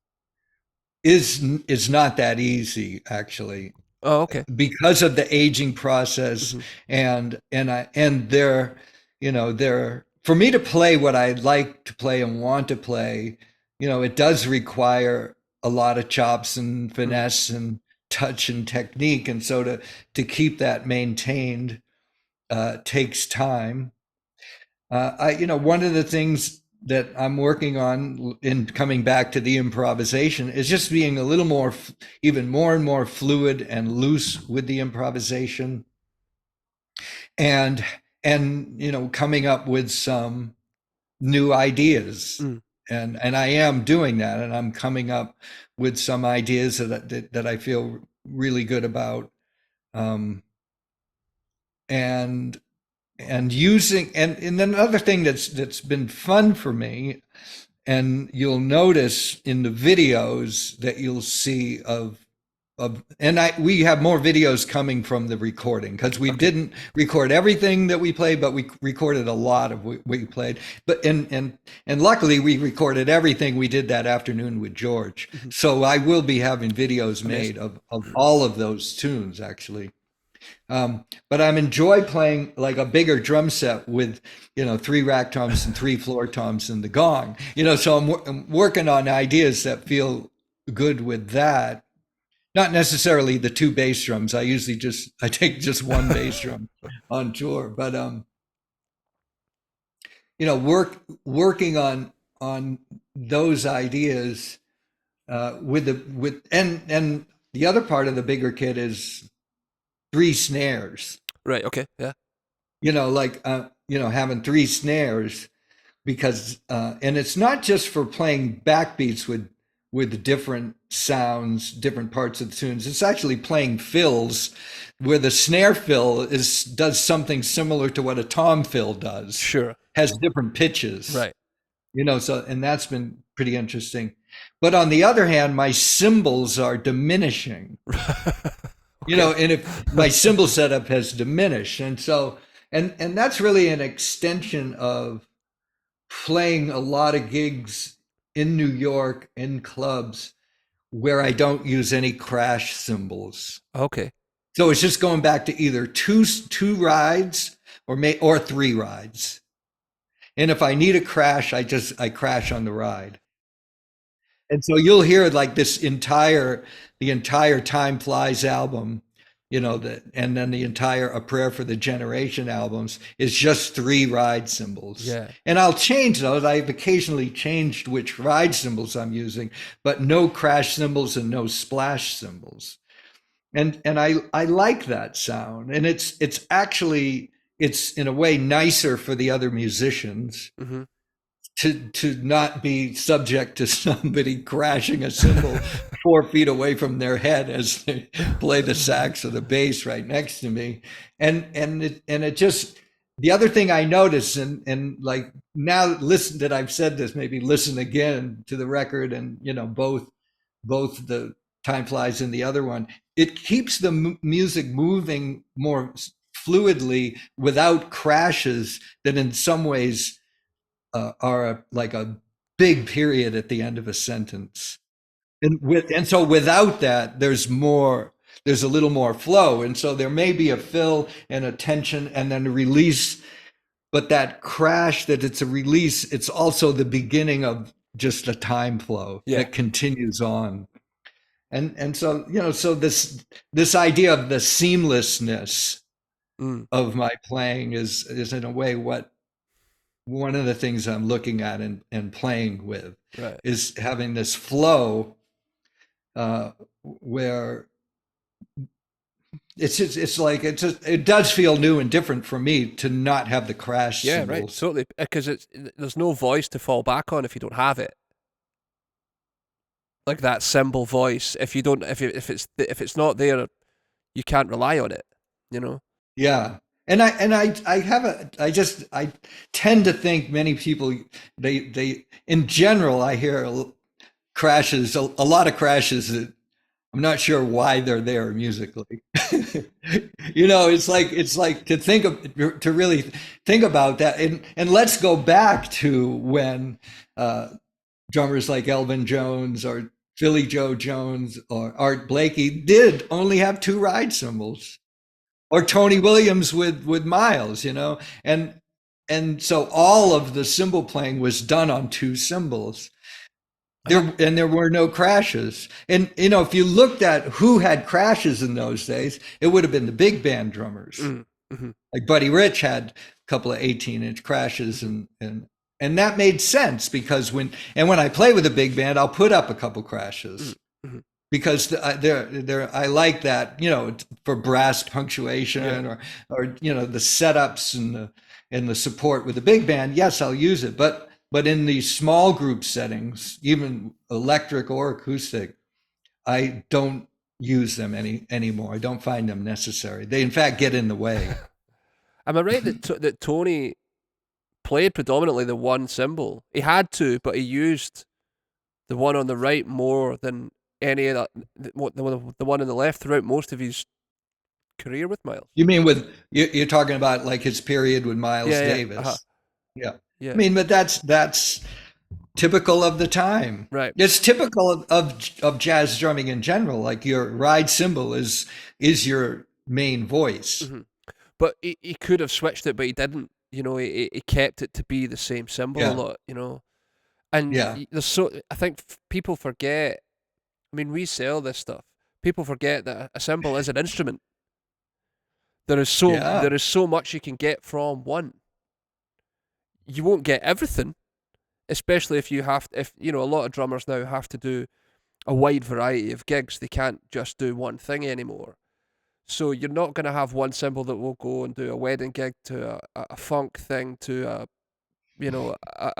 is not that easy, actually. Oh, okay. Because of the aging process, and they're for me to play what I like to play and want to play, it does require a lot of chops and finesse and touch and technique, and so to keep that maintained takes time. One of the things that I'm working on in coming back to the improvisation is just being a little more, even more and more fluid and loose with the improvisation, and coming up with some new ideas. And I am doing that, and I'm coming up with some ideas that I feel really good about, and using, and then another thing that's been fun for me, and you'll notice in the videos that you'll see of we have more videos coming from the recording, because we didn't record everything that we played, but we recorded a lot of what we played. But and luckily we recorded everything we did that afternoon with George. So I will be having videos made of all of those tunes, actually. But I'm enjoy playing like a bigger drum set with, 3 rack toms and 3 floor toms and the gong. So I'm working on ideas that feel good with that. Not necessarily the 2 bass drums. I usually I take just 1 bass drum on tour. But working on those ideas and the other part of the bigger kit is 3 snares. Right. Okay. Yeah. Having 3 snares, because and it's not just for playing backbeats with different sounds, different parts of the tunes. It's actually playing fills, where the snare fill does something similar to what a tom fill does. Sure. Has different pitches. Right. And that's been pretty interesting. But on the other hand, my cymbals are diminishing. Okay. And if my cymbal setup has diminished. And so, and that's really an extension of playing a lot of gigs in New York in clubs where I don't use any crash cymbals. Okay. So it's just going back to either two rides or 3 rides. And if I need a crash, I crash on the ride. And so you'll hear like the entire Time Flies album, and then the entire A Prayer for the Generation albums is just 3 ride cymbals. Yeah. And I'll change those. I've occasionally changed which ride cymbals I'm using, but no crash cymbals and no splash cymbals. And I like that sound. And it's actually in a way nicer for the other musicians. Mm-hmm. To not be subject to somebody crashing a cymbal 4 feet away from their head as they play the sax or the bass right next to me. And it just, the other thing I notice, and like now listen that I've said this, maybe listen again to the record, and both the Time Flies and the other one, it keeps the music moving more fluidly without crashes that in some ways are like a big period at the end of a sentence. And so without that, there's a little more flow. And so there may be a fill and a tension and then a release, but that crash, that it's a release, it's also the beginning of just a time flow that continues on. And so, so this idea of the seamlessness of my playing is in a way one of the things I'm looking at and playing with, right, is having this flow where it does feel new and different for me to not have the crash cymbals. Right, totally, because there's no voice to fall back on if you don't have it. Like that cymbal voice, if it's not there, you can't rely on it. Yeah. And I tend to think many people, they in general, I hear crashes, a lot of crashes that I'm not sure why they're there musically. It's like to really think about that. And let's go back to when drummers like Elvin Jones or Philly Joe Jones or Art Blakey did only have 2 ride cymbals. Or Tony Williams with Miles, and so all of the cymbal playing was done on 2 cymbals. There were no crashes. And if you looked at who had crashes in those days, it would have been the big band drummers. Mm-hmm. Like Buddy Rich had a couple of 18-inch crashes, and that made sense because when I play with a big band, I'll put up a couple crashes. Mm-hmm. Because I like that, for brass punctuation or the setups and the support with the big band. Yes, I'll use it, but in these small group settings, even electric or acoustic, I don't use them anymore. I don't find them necessary. They in fact get in the way. Am I right that Tony played predominantly the 1 cymbal? He had to, but he used the one on the right more than any of that, the one on the left throughout most of his career with Miles. You mean you're talking about like his period with Miles Davis? Uh-huh. Yeah. Yeah. I mean, but that's typical of the time. Right. It's typical of jazz drumming in general. Like your ride cymbal is your main voice. Mm-hmm. But he could have switched it, but he didn't. You know, he kept it to be the same cymbal a lot. You know, and there's I think people forget. I mean, we sell this stuff. People forget that a cymbal is an instrument. There is so much you can get from one. You won't get everything, especially if you know, a lot of drummers now have to do a wide variety of gigs. They can't just do one thing anymore. So you're not going to have one cymbal that will go and do a wedding gig to a funk thing to a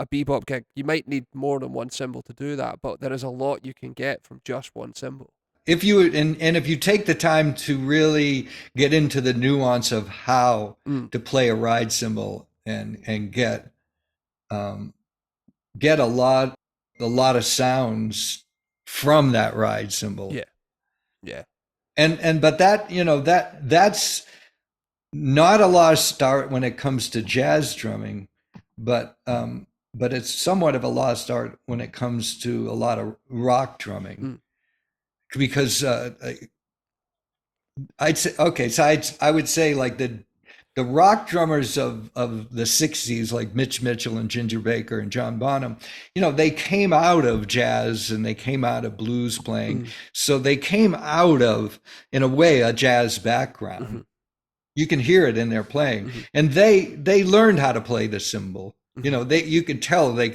bebop gig. You might need more than one cymbal to do that, but there is a lot you can get from just one cymbal. If you if you take the time to really get into the nuance of how to play a ride cymbal and get a lot of sounds from that ride cymbal. Yeah. But that, you know, that's not a lost art when it comes to jazz drumming, but it's somewhat of a lost art when it comes to a lot of rock drumming. Because I'd say, okay, so I would say like the rock drummers of the 60s, like Mitch Mitchell and Ginger Baker and John Bonham, you know, they came out of jazz and they came out of blues playing. So they came out of, in a way, a jazz background. You can hear it in their playing. And they learned how to play the cymbal. You know, you could tell they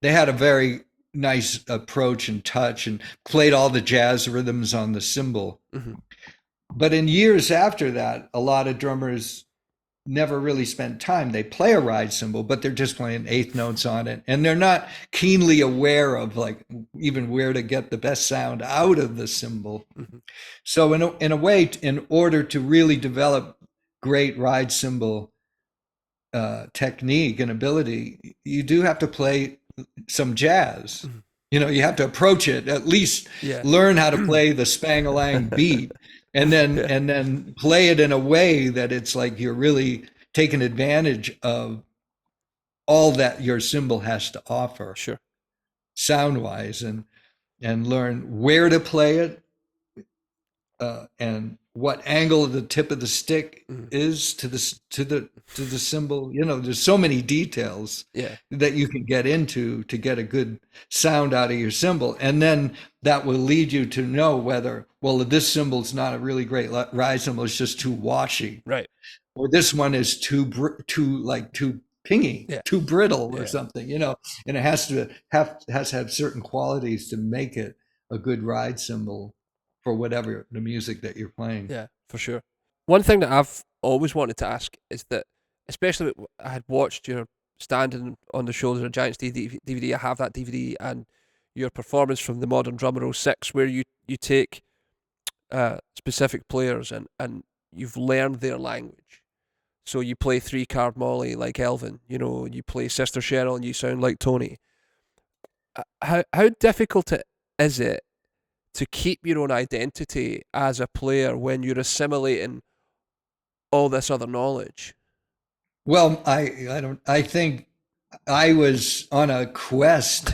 had a very nice approach and touch and played all the jazz rhythms on the cymbal. But in years after that, a lot of drummers never really spent time. They play a ride cymbal, but they're just playing eighth notes on it. And they're not keenly aware of like even where to get the best sound out of the cymbal. So in a way, in order to really develop great ride cymbal technique and ability, you do have to play some jazz. You know, you have to approach it, at least learn how to play the Spang-a-lang beat, and then play it in a way that it's like you're really taking advantage of all that your cymbal has to offer, sound-wise, and learn where to play it, and what angle of the tip of the stick is to the cymbal. You know, there's so many details that you can get into to get a good sound out of your cymbal, and then that will lead you to know whether, well, this cymbal's not a really great ride cymbal, it's just too washy, right? Or this one is too pingy, too brittle, or something. You know, and it has to have certain qualities to make it a good ride cymbal for whatever the music that you're playing. Yeah, for sure. One thing that I've always wanted to ask is that, especially I had watched your Standing on the Shoulders of Giants DVD. I have that DVD, and your performance from the Modern Drummer 06, where you take specific players and you've learned their language. So you play 3-card Molly like Elvin, you know, you play Sister Cheryl and you sound like Tony. How difficult is it to keep your own identity as a player when you're assimilating all this other knowledge? Well, I think I was on a quest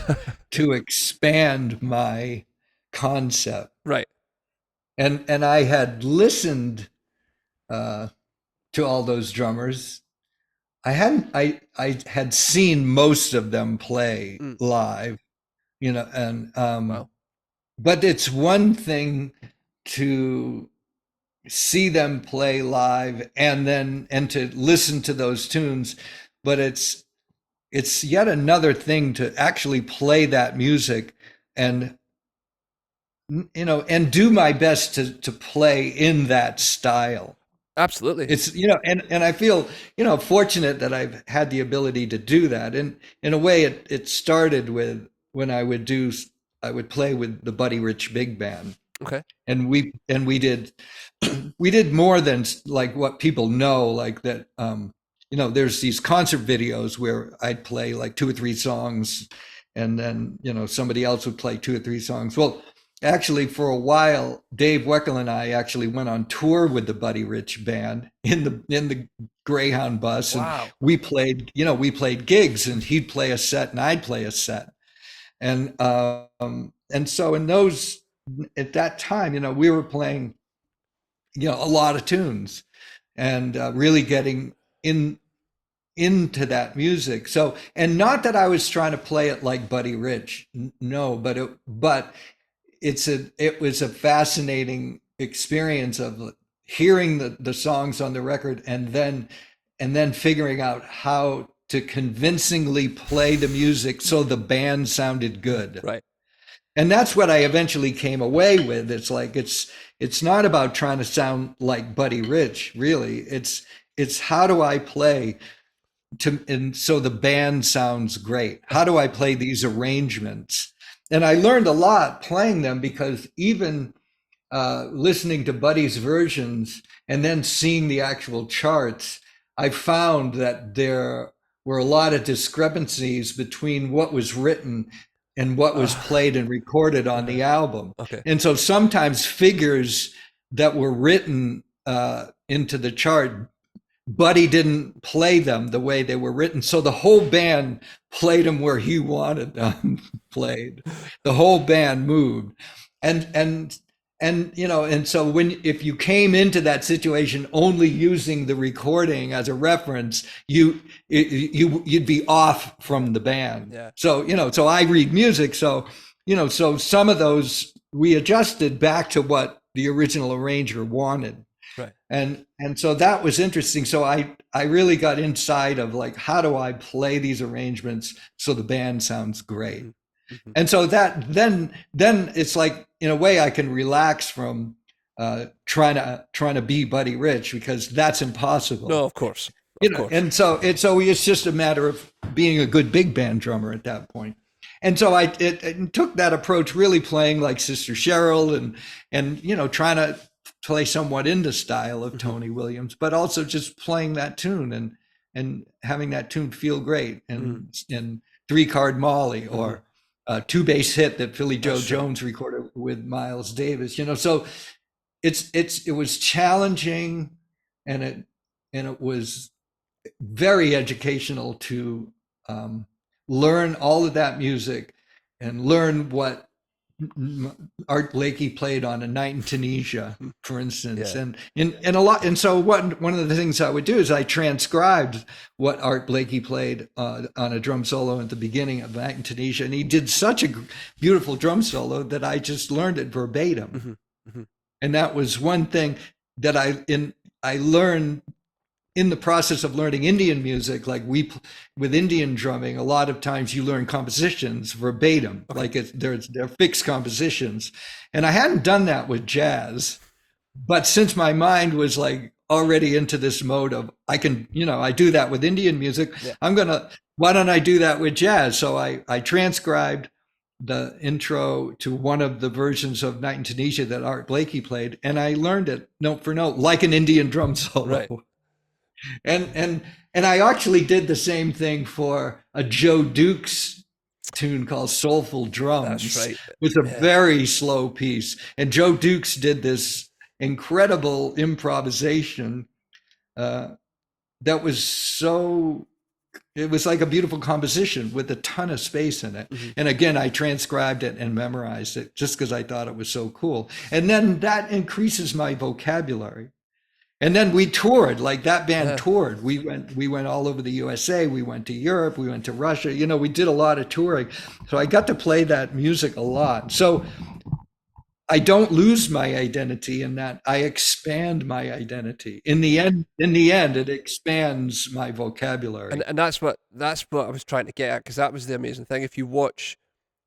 to expand my concept. Right. And I had listened to all those drummers. I had seen most of them play live, you know, and Wow. But it's one thing to see them play live and to listen to those tunes, but it's yet another thing to actually play that music and, you know, and do my best to play in that style. Absolutely. It's, you know, and I feel, you know, fortunate that I've had the ability to do that. And in a way it started with when I would play with the Buddy Rich Big Band. Okay. And we did more than like what people know, like that, you know, there's these concert videos where I'd play like 2 or 3 songs and then somebody else would play 2 or 3 songs. Well, actually, for a while, Dave Weckl and I actually went on tour with the Buddy Rich band in the Greyhound bus, Wow. and we played gigs, and he'd play a set and I'd play a set, and so at that time, we were playing a lot of tunes, and really getting into that music. So, and not that I was trying to play it like Buddy Rich, no, but it was a fascinating experience of hearing the songs on the record, and then figuring out how to convincingly play the music so the band sounded good. Right. And that's what I eventually came away with. It's like it's not about trying to sound like Buddy Rich, really. It's how do I play and so the band sounds great? How do I play these arrangements? And I learned a lot playing them, because even listening to Buddy's versions and then seeing the actual charts, I found that there were a lot of discrepancies between what was written and what was played and recorded on the album. Okay. And so sometimes figures that were written into the chart, Buddy didn't play them the way they were written. So the whole band played them where he wanted them played. The whole band moved. And so if you came into that situation only using the recording as a reference, you'd be off from the band. Yeah. So, so I read music. So, so some of those we adjusted back to what the original arranger wanted. Right. And so that was interesting. So I really got inside of like, how do I play these arrangements so the band sounds great? Mm-hmm. And so that then it's like, in a way, I can relax from trying to be Buddy Rich, because that's impossible. No, of course. And so it's just a matter of being a good big band drummer at that point. And so it took that approach, really playing like Sister Cheryl and trying to play somewhat in the style of Tony Williams, but also just playing that tune and having that tune feel great, and 3-Card Molly, or Two Bass Hit that Philly Joe Jones recorded with Miles Davis. So it was challenging, and it was very educational to learn all of that music and learn what Art Blakey played on A Night in Tunisia, for instance. Yeah. And a lot. And so one of the things I would do is I transcribed what Art Blakey played on a drum solo at the beginning of A Night in Tunisia. And he did such a beautiful drum solo that I just learned it verbatim. Mm-hmm. Mm-hmm. And that was one thing that I learned in the process of learning Indian music. Like with Indian drumming, a lot of times you learn compositions verbatim, like they're fixed compositions. And I hadn't done that with jazz, but since my mind was like already into this mode of I do that with Indian music, why don't I do that with jazz? So I transcribed the intro to one of the versions of Night in Tunisia that Art Blakey played, and I learned it note for note like an Indian drum solo. Right. And I actually did the same thing for a Joe Dukes tune called Soulful Drums. That's right. With a very slow piece. And Joe Dukes did this incredible improvisation that was it was like a beautiful composition with a ton of space in it. Mm-hmm. And again, I transcribed it and memorized it just because I thought it was so cool. And then that increases my vocabulary. And then we toured, like that band toured. We went all over the USA. We went to Europe. We went to Russia. We did a lot of touring. So I got to play that music a lot. So I don't lose my identity in that. I expand my identity. In the end, it expands my vocabulary. And that's what I was trying to get at, because that was the amazing thing. If you watch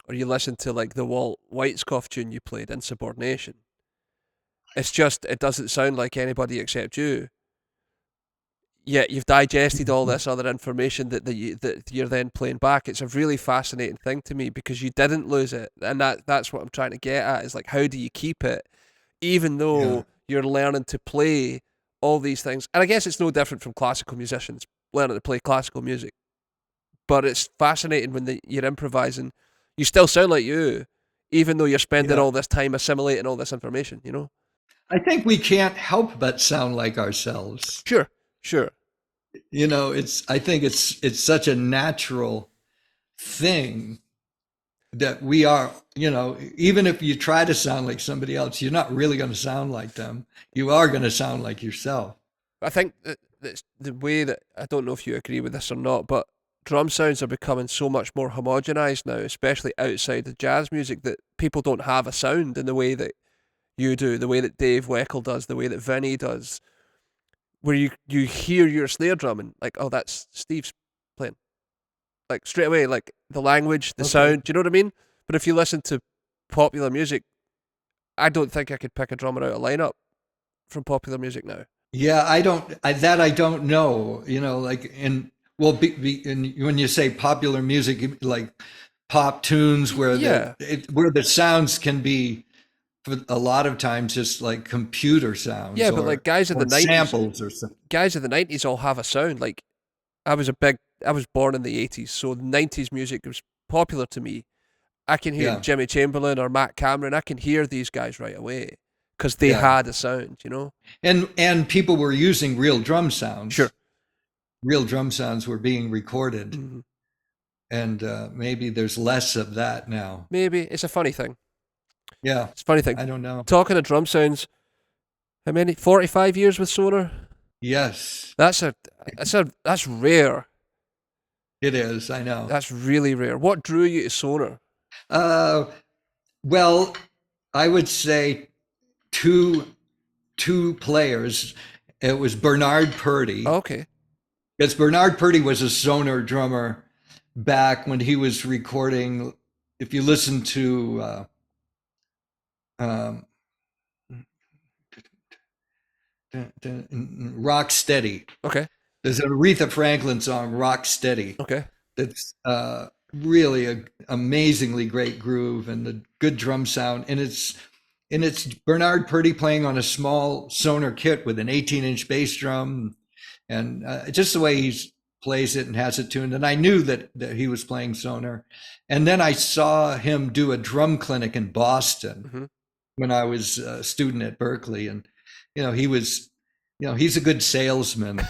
or you listen to like the Walt Whitescoff tune you played, Insubordination, it's just, it doesn't sound like anybody except you. Yet you've digested all this other information that you're then playing back. It's a really fascinating thing to me, because you didn't lose it. And that's what I'm trying to get at, is like, how do you keep it, even though you're learning to play all these things? And I guess it's no different from classical musicians learning to play classical music. but it's fascinating when you're improvising. You still sound like you, even though you're spending all this time assimilating all this information, you know? I think we can't help but sound like ourselves. Sure. You know, I think it's such a natural thing that we are, you know, even if you try to sound like somebody else, you're not really going to sound like them. You are going to sound like yourself. I think that's the way that, I don't know if you agree with this or not, but drum sounds are becoming so much more homogenized now, especially outside of jazz music, that people don't have a sound in the way that you do, the way that Dave Weckl does, the way that Vinny does, where you hear your snare drum and like, oh, that's Steve's playing. Like straight away, like the language, the sound, do you know what I mean? But if you listen to popular music, I don't think I could pick a drummer out of lineup from popular music now. Yeah, I don't know, you know, like when you say popular music, like pop tunes where where the sounds can be, for a lot of times, just like computer sounds. Yeah, but like guys of the 90s, samples or something. Guys of the 90s all have a sound. Like I was born in the 80s, so the 90s music was popular to me. I can hear Jimmy Chamberlain or Matt Cameron. I can hear these guys right away because they had a sound, you know. And people were using real drum sounds. Sure. Real drum sounds were being recorded. Mm-hmm. And maybe there's less of that now. Maybe. It's a funny thing. Yeah. It's a funny thing. I don't know. Talking of drum sounds, how many? 45 years with Sonor? Yes. That's rare. It is, I know. That's really rare. What drew you to Sonor? Well, I would say two players. It was Bernard Purdie. Okay. Because Bernard Purdie was a Sonor drummer back when he was recording. If you listen to Rock Steady. Okay. There's an Aretha Franklin song, Rock Steady. Okay. That's really an amazingly great groove and a good drum sound. And it's Bernard Purdie playing on a small Sonor kit with an 18-inch bass drum, and just the way he plays it and has it tuned. And I knew that he was playing Sonor. And then I saw him do a drum clinic in Boston when I was a student at Berklee. And, you know, he's a good salesman.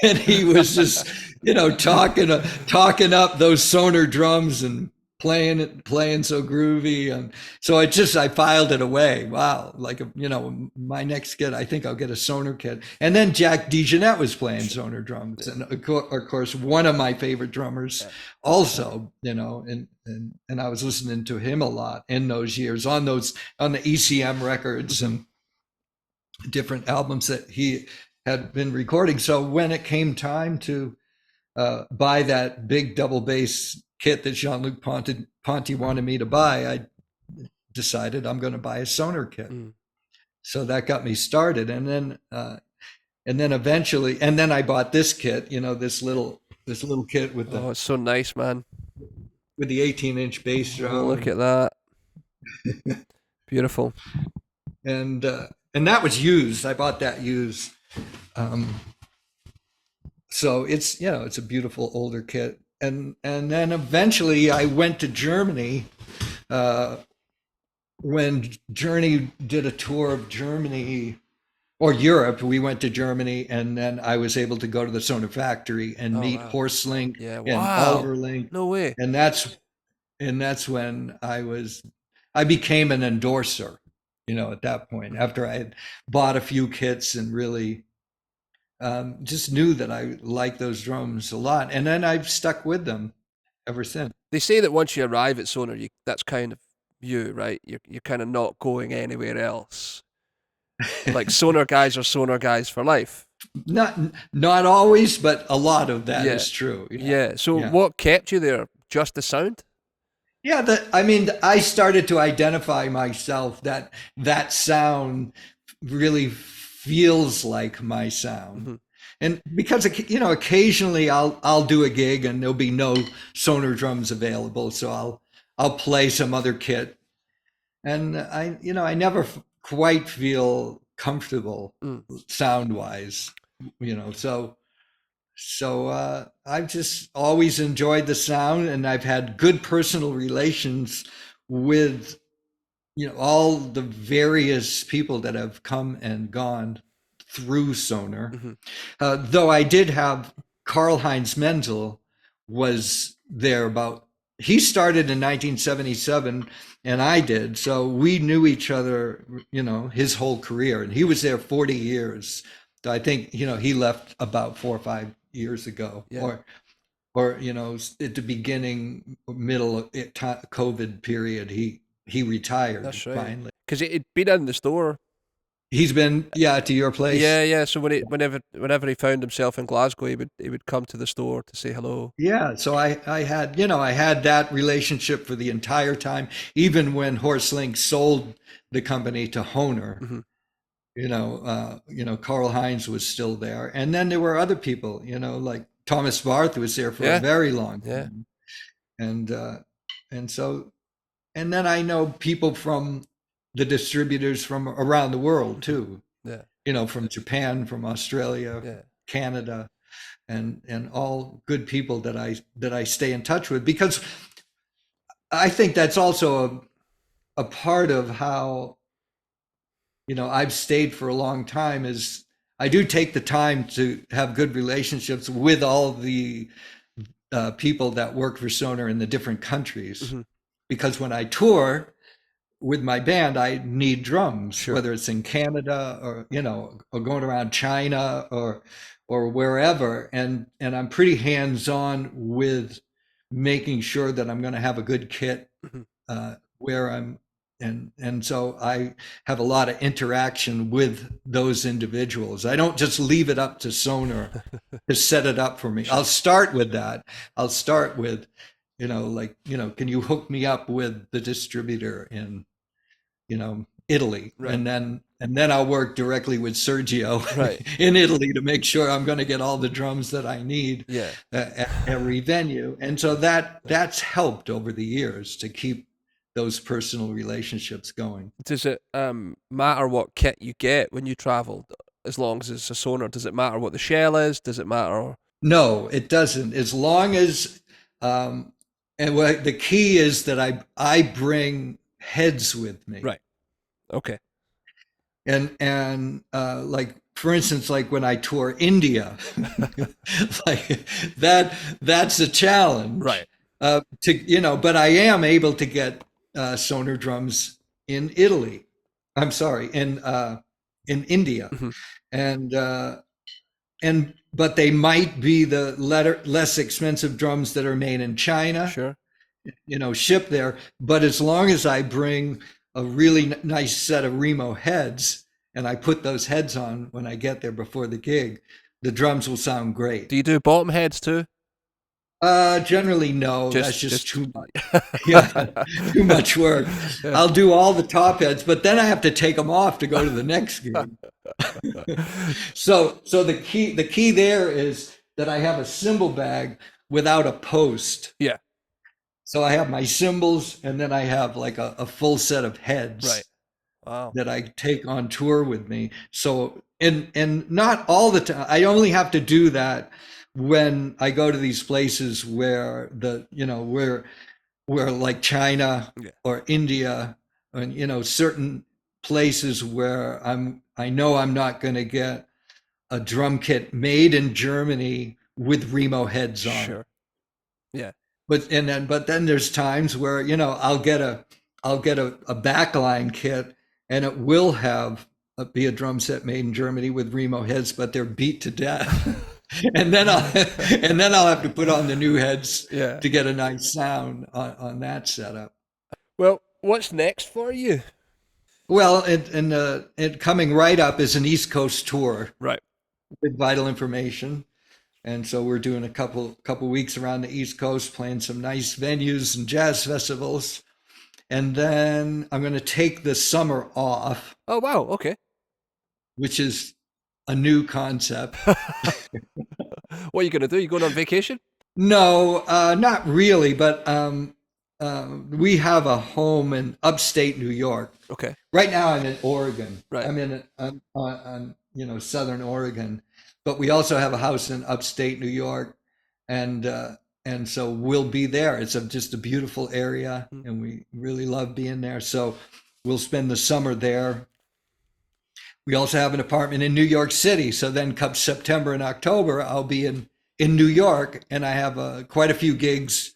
And he was just, you know, talking up those Sonor drums and playing so groovy. And so I filed it away. Wow. Like, you know, my next kit, I think I'll get a Sonor kit. And then Jack DeJohnette was playing Sonor drums. And of course, one of my favorite drummers also, you know, and I was listening to him a lot in those years on the ECM records and different albums that he had been recording. So when it came time to buy that big double bass kit that Jean-Luc Ponty wanted me to buy, I decided I'm going to buy a Sonor kit. So that got me started. And then eventually, I bought this kit, you know, this little kit with it's so nice, man. With the 18-inch bass drum. Oh, look at that. Beautiful. And that was used. I bought that used. So it's, you know, it's a beautiful older kit. And then eventually I went to Germany when Journey did a tour of Germany or Europe. We went to Germany, and then I was able to go to the Sonor factory and meet Horslink and Alverlink. No way. And that's when I became an endorser, you know, at that point, after I had bought a few kits and really just knew that I liked those drums a lot. And then I've stuck with them ever since. They say that once you arrive at Sonor, that's kind of you, right? You're kind of not going anywhere else. Like Sonor guys are Sonor guys for life. Not always, but a lot of that is true. Yeah. So what kept you there? Just the sound? Yeah, I started to identify myself that sound really feels like my sound. And because, you know, occasionally I'll do a gig and there'll be no Sonor drums available, so I'll play some other kit, and I never quite feel comfortable sound wise, you know. So So I've just always enjoyed the sound, and I've had good personal relations with all the various people that have come and gone through Sonor. Mm-hmm. Though I did have Karl-Heinz Menzel was there he started in 1977 and I did. So we knew each other, his whole career, and he was there 40 years. So I think, he left about 4 or 5 years ago, Yeah. or at the beginning, middle of COVID period, he retired. That's right. Finally. Because he'd been in the store. He's been, to your place. Yeah. So whenever he found himself in Glasgow, he would come to the store to say hello. Yeah. So I had that relationship for the entire time, even when Horselink sold the company to Honor. Mm-hmm. Karl-Heinz was still there, and then there were other people, like Thomas Barth was there for a very long time, and then I know people from the distributors from around the world too. From Japan, from Australia, Canada, and all good people that I stay in touch with, because I think that's also a part of how I've stayed for a long time, is I do take the time to have good relationships with all the people that work for Sonor in the different countries. Mm-hmm. Because when I tour with my band, I need drums, whether it's in Canada or going around China or wherever, and I'm pretty hands-on with making sure that I'm going to have a good kit where I'm, and so I have a lot of interaction with those individuals. I don't just leave it up to Sonor to set it up for me. I'll start with that. I'll start with can you hook me up with the distributor in, Italy, right. and then I'll work directly with Sergio in Italy to make sure I'm going to get all the drums that I need at every venue. And so that's helped over the years to keep those personal relationships going. Does it matter what kit you get when you travel, as long as it's a Sonor? Does it matter what the shell is? Does it matter? No, it doesn't. As long as and the key is that I bring heads with me. Right. Okay. And like, for instance, like when I tour India, like that's a challenge. Right. But I am able to get Sonor drums in Italy. I'm sorry, in India. Mm-hmm. But they might be the less expensive drums that are made in China. Sure. Shipped there. But as long as I bring a really nice set of Remo heads and I put those heads on when I get there before the gig, the drums will sound great. Do you do bottom heads too? Generally, no. That's just too much. Too much work. Yeah. I'll do all the top heads, but then I have to take them off to go to the next gig. So the key there is that I have a cymbal bag without a post. Yeah. So I have my cymbals, and then I have like a full set of heads. Right. Wow. That I take on tour with me. So and not all the time. I only have to do that when I go to these places where where like China or India, and certain places where I know I'm not going to get a drum kit made in Germany with Remo heads on. Sure. Yeah. But then there's times where I'll get a backline kit, and it will be a drum set made in Germany with Remo heads, but they're beat to death. and then I'll have to put on the new heads to get a nice sound on that setup. Well, what's next for you? Well, it coming right up is an East Coast tour, right, with Vital Information, and so we're doing a couple weeks around the East Coast, playing some nice venues and jazz festivals, and then I'm going to take the summer off. Oh wow! Okay. Which is a new concept. What are you going to do? You going on vacation? No, not really. But we have a home in upstate New York. Okay. Right now I'm in Oregon. Right. I'm in on Southern Oregon, but we also have a house in upstate New York, and so we'll be there. It's just a beautiful area, and we really love being there. So we'll spend the summer there. We also have an apartment in New York City. So then come September and October, I'll be in New York, and I have quite a few gigs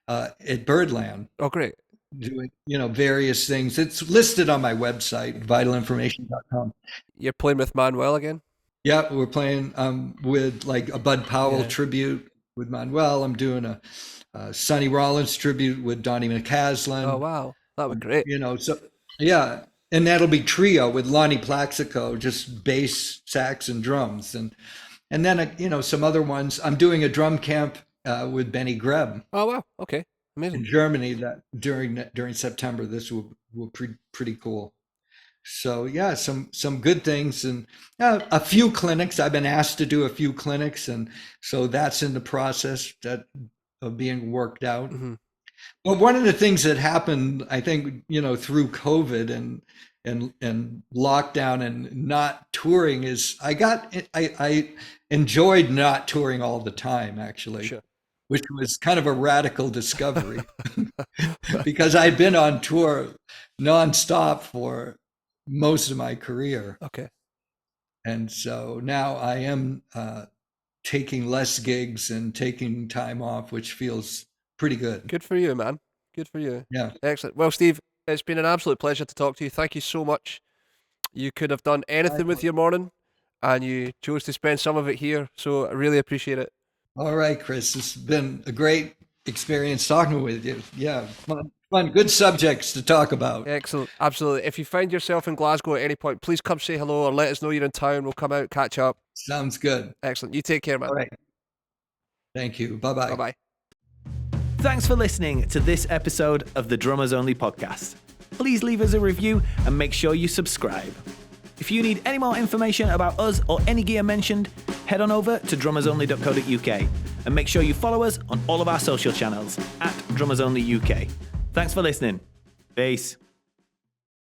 at Birdland. Oh, great. Doing, various things. It's listed on my website, vitalinformation.com. You're playing with Manuel again? Yeah, we're playing with like a Bud Powell tribute with Manuel. I'm doing a Sonny Rollins tribute with Donnie McCaslin. Oh, wow. That would be great. So yeah. And that'll be trio with Lonnie Plaxico, just bass, sax, and drums. And then, some other ones. I'm doing a drum camp with Benny Greb. Oh, wow. Okay. Amazing. In Germany that during September. This will be pretty cool. So yeah, some good things, and a few clinics. I've been asked to do a few clinics, and so that's in the process of being worked out. Mm-hmm. But one of the things that happened, I think, through COVID and lockdown and not touring is I enjoyed not touring all the time, actually. Sure. Which was kind of a radical discovery because I'd been on tour nonstop for most of my career. Okay. And so now I am taking less gigs and taking time off, which feels pretty good. Good for you, man. Good for you. Yeah. Excellent. Well, Steve, it's been an absolute pleasure to talk to you. Thank you so much. You could have done anything with your morning, and you chose to spend some of it here. So I really appreciate it. All right, Chris, it's been a great experience talking with you. Yeah, fun, good subjects to talk about. Excellent, absolutely. If you find yourself in Glasgow at any point, please come say hello or let us know you're in town. We'll come out, catch up. Sounds good. Excellent. You take care, man. All right. Thank you. Bye-bye. Bye-bye. Thanks for listening to this episode of the Drummers Only podcast. Please leave us a review and make sure you subscribe. If you need any more information about us or any gear mentioned, head on over to drummersonly.co.uk and make sure you follow us on all of our social channels at drummersonlyuk. Thanks for listening. Peace.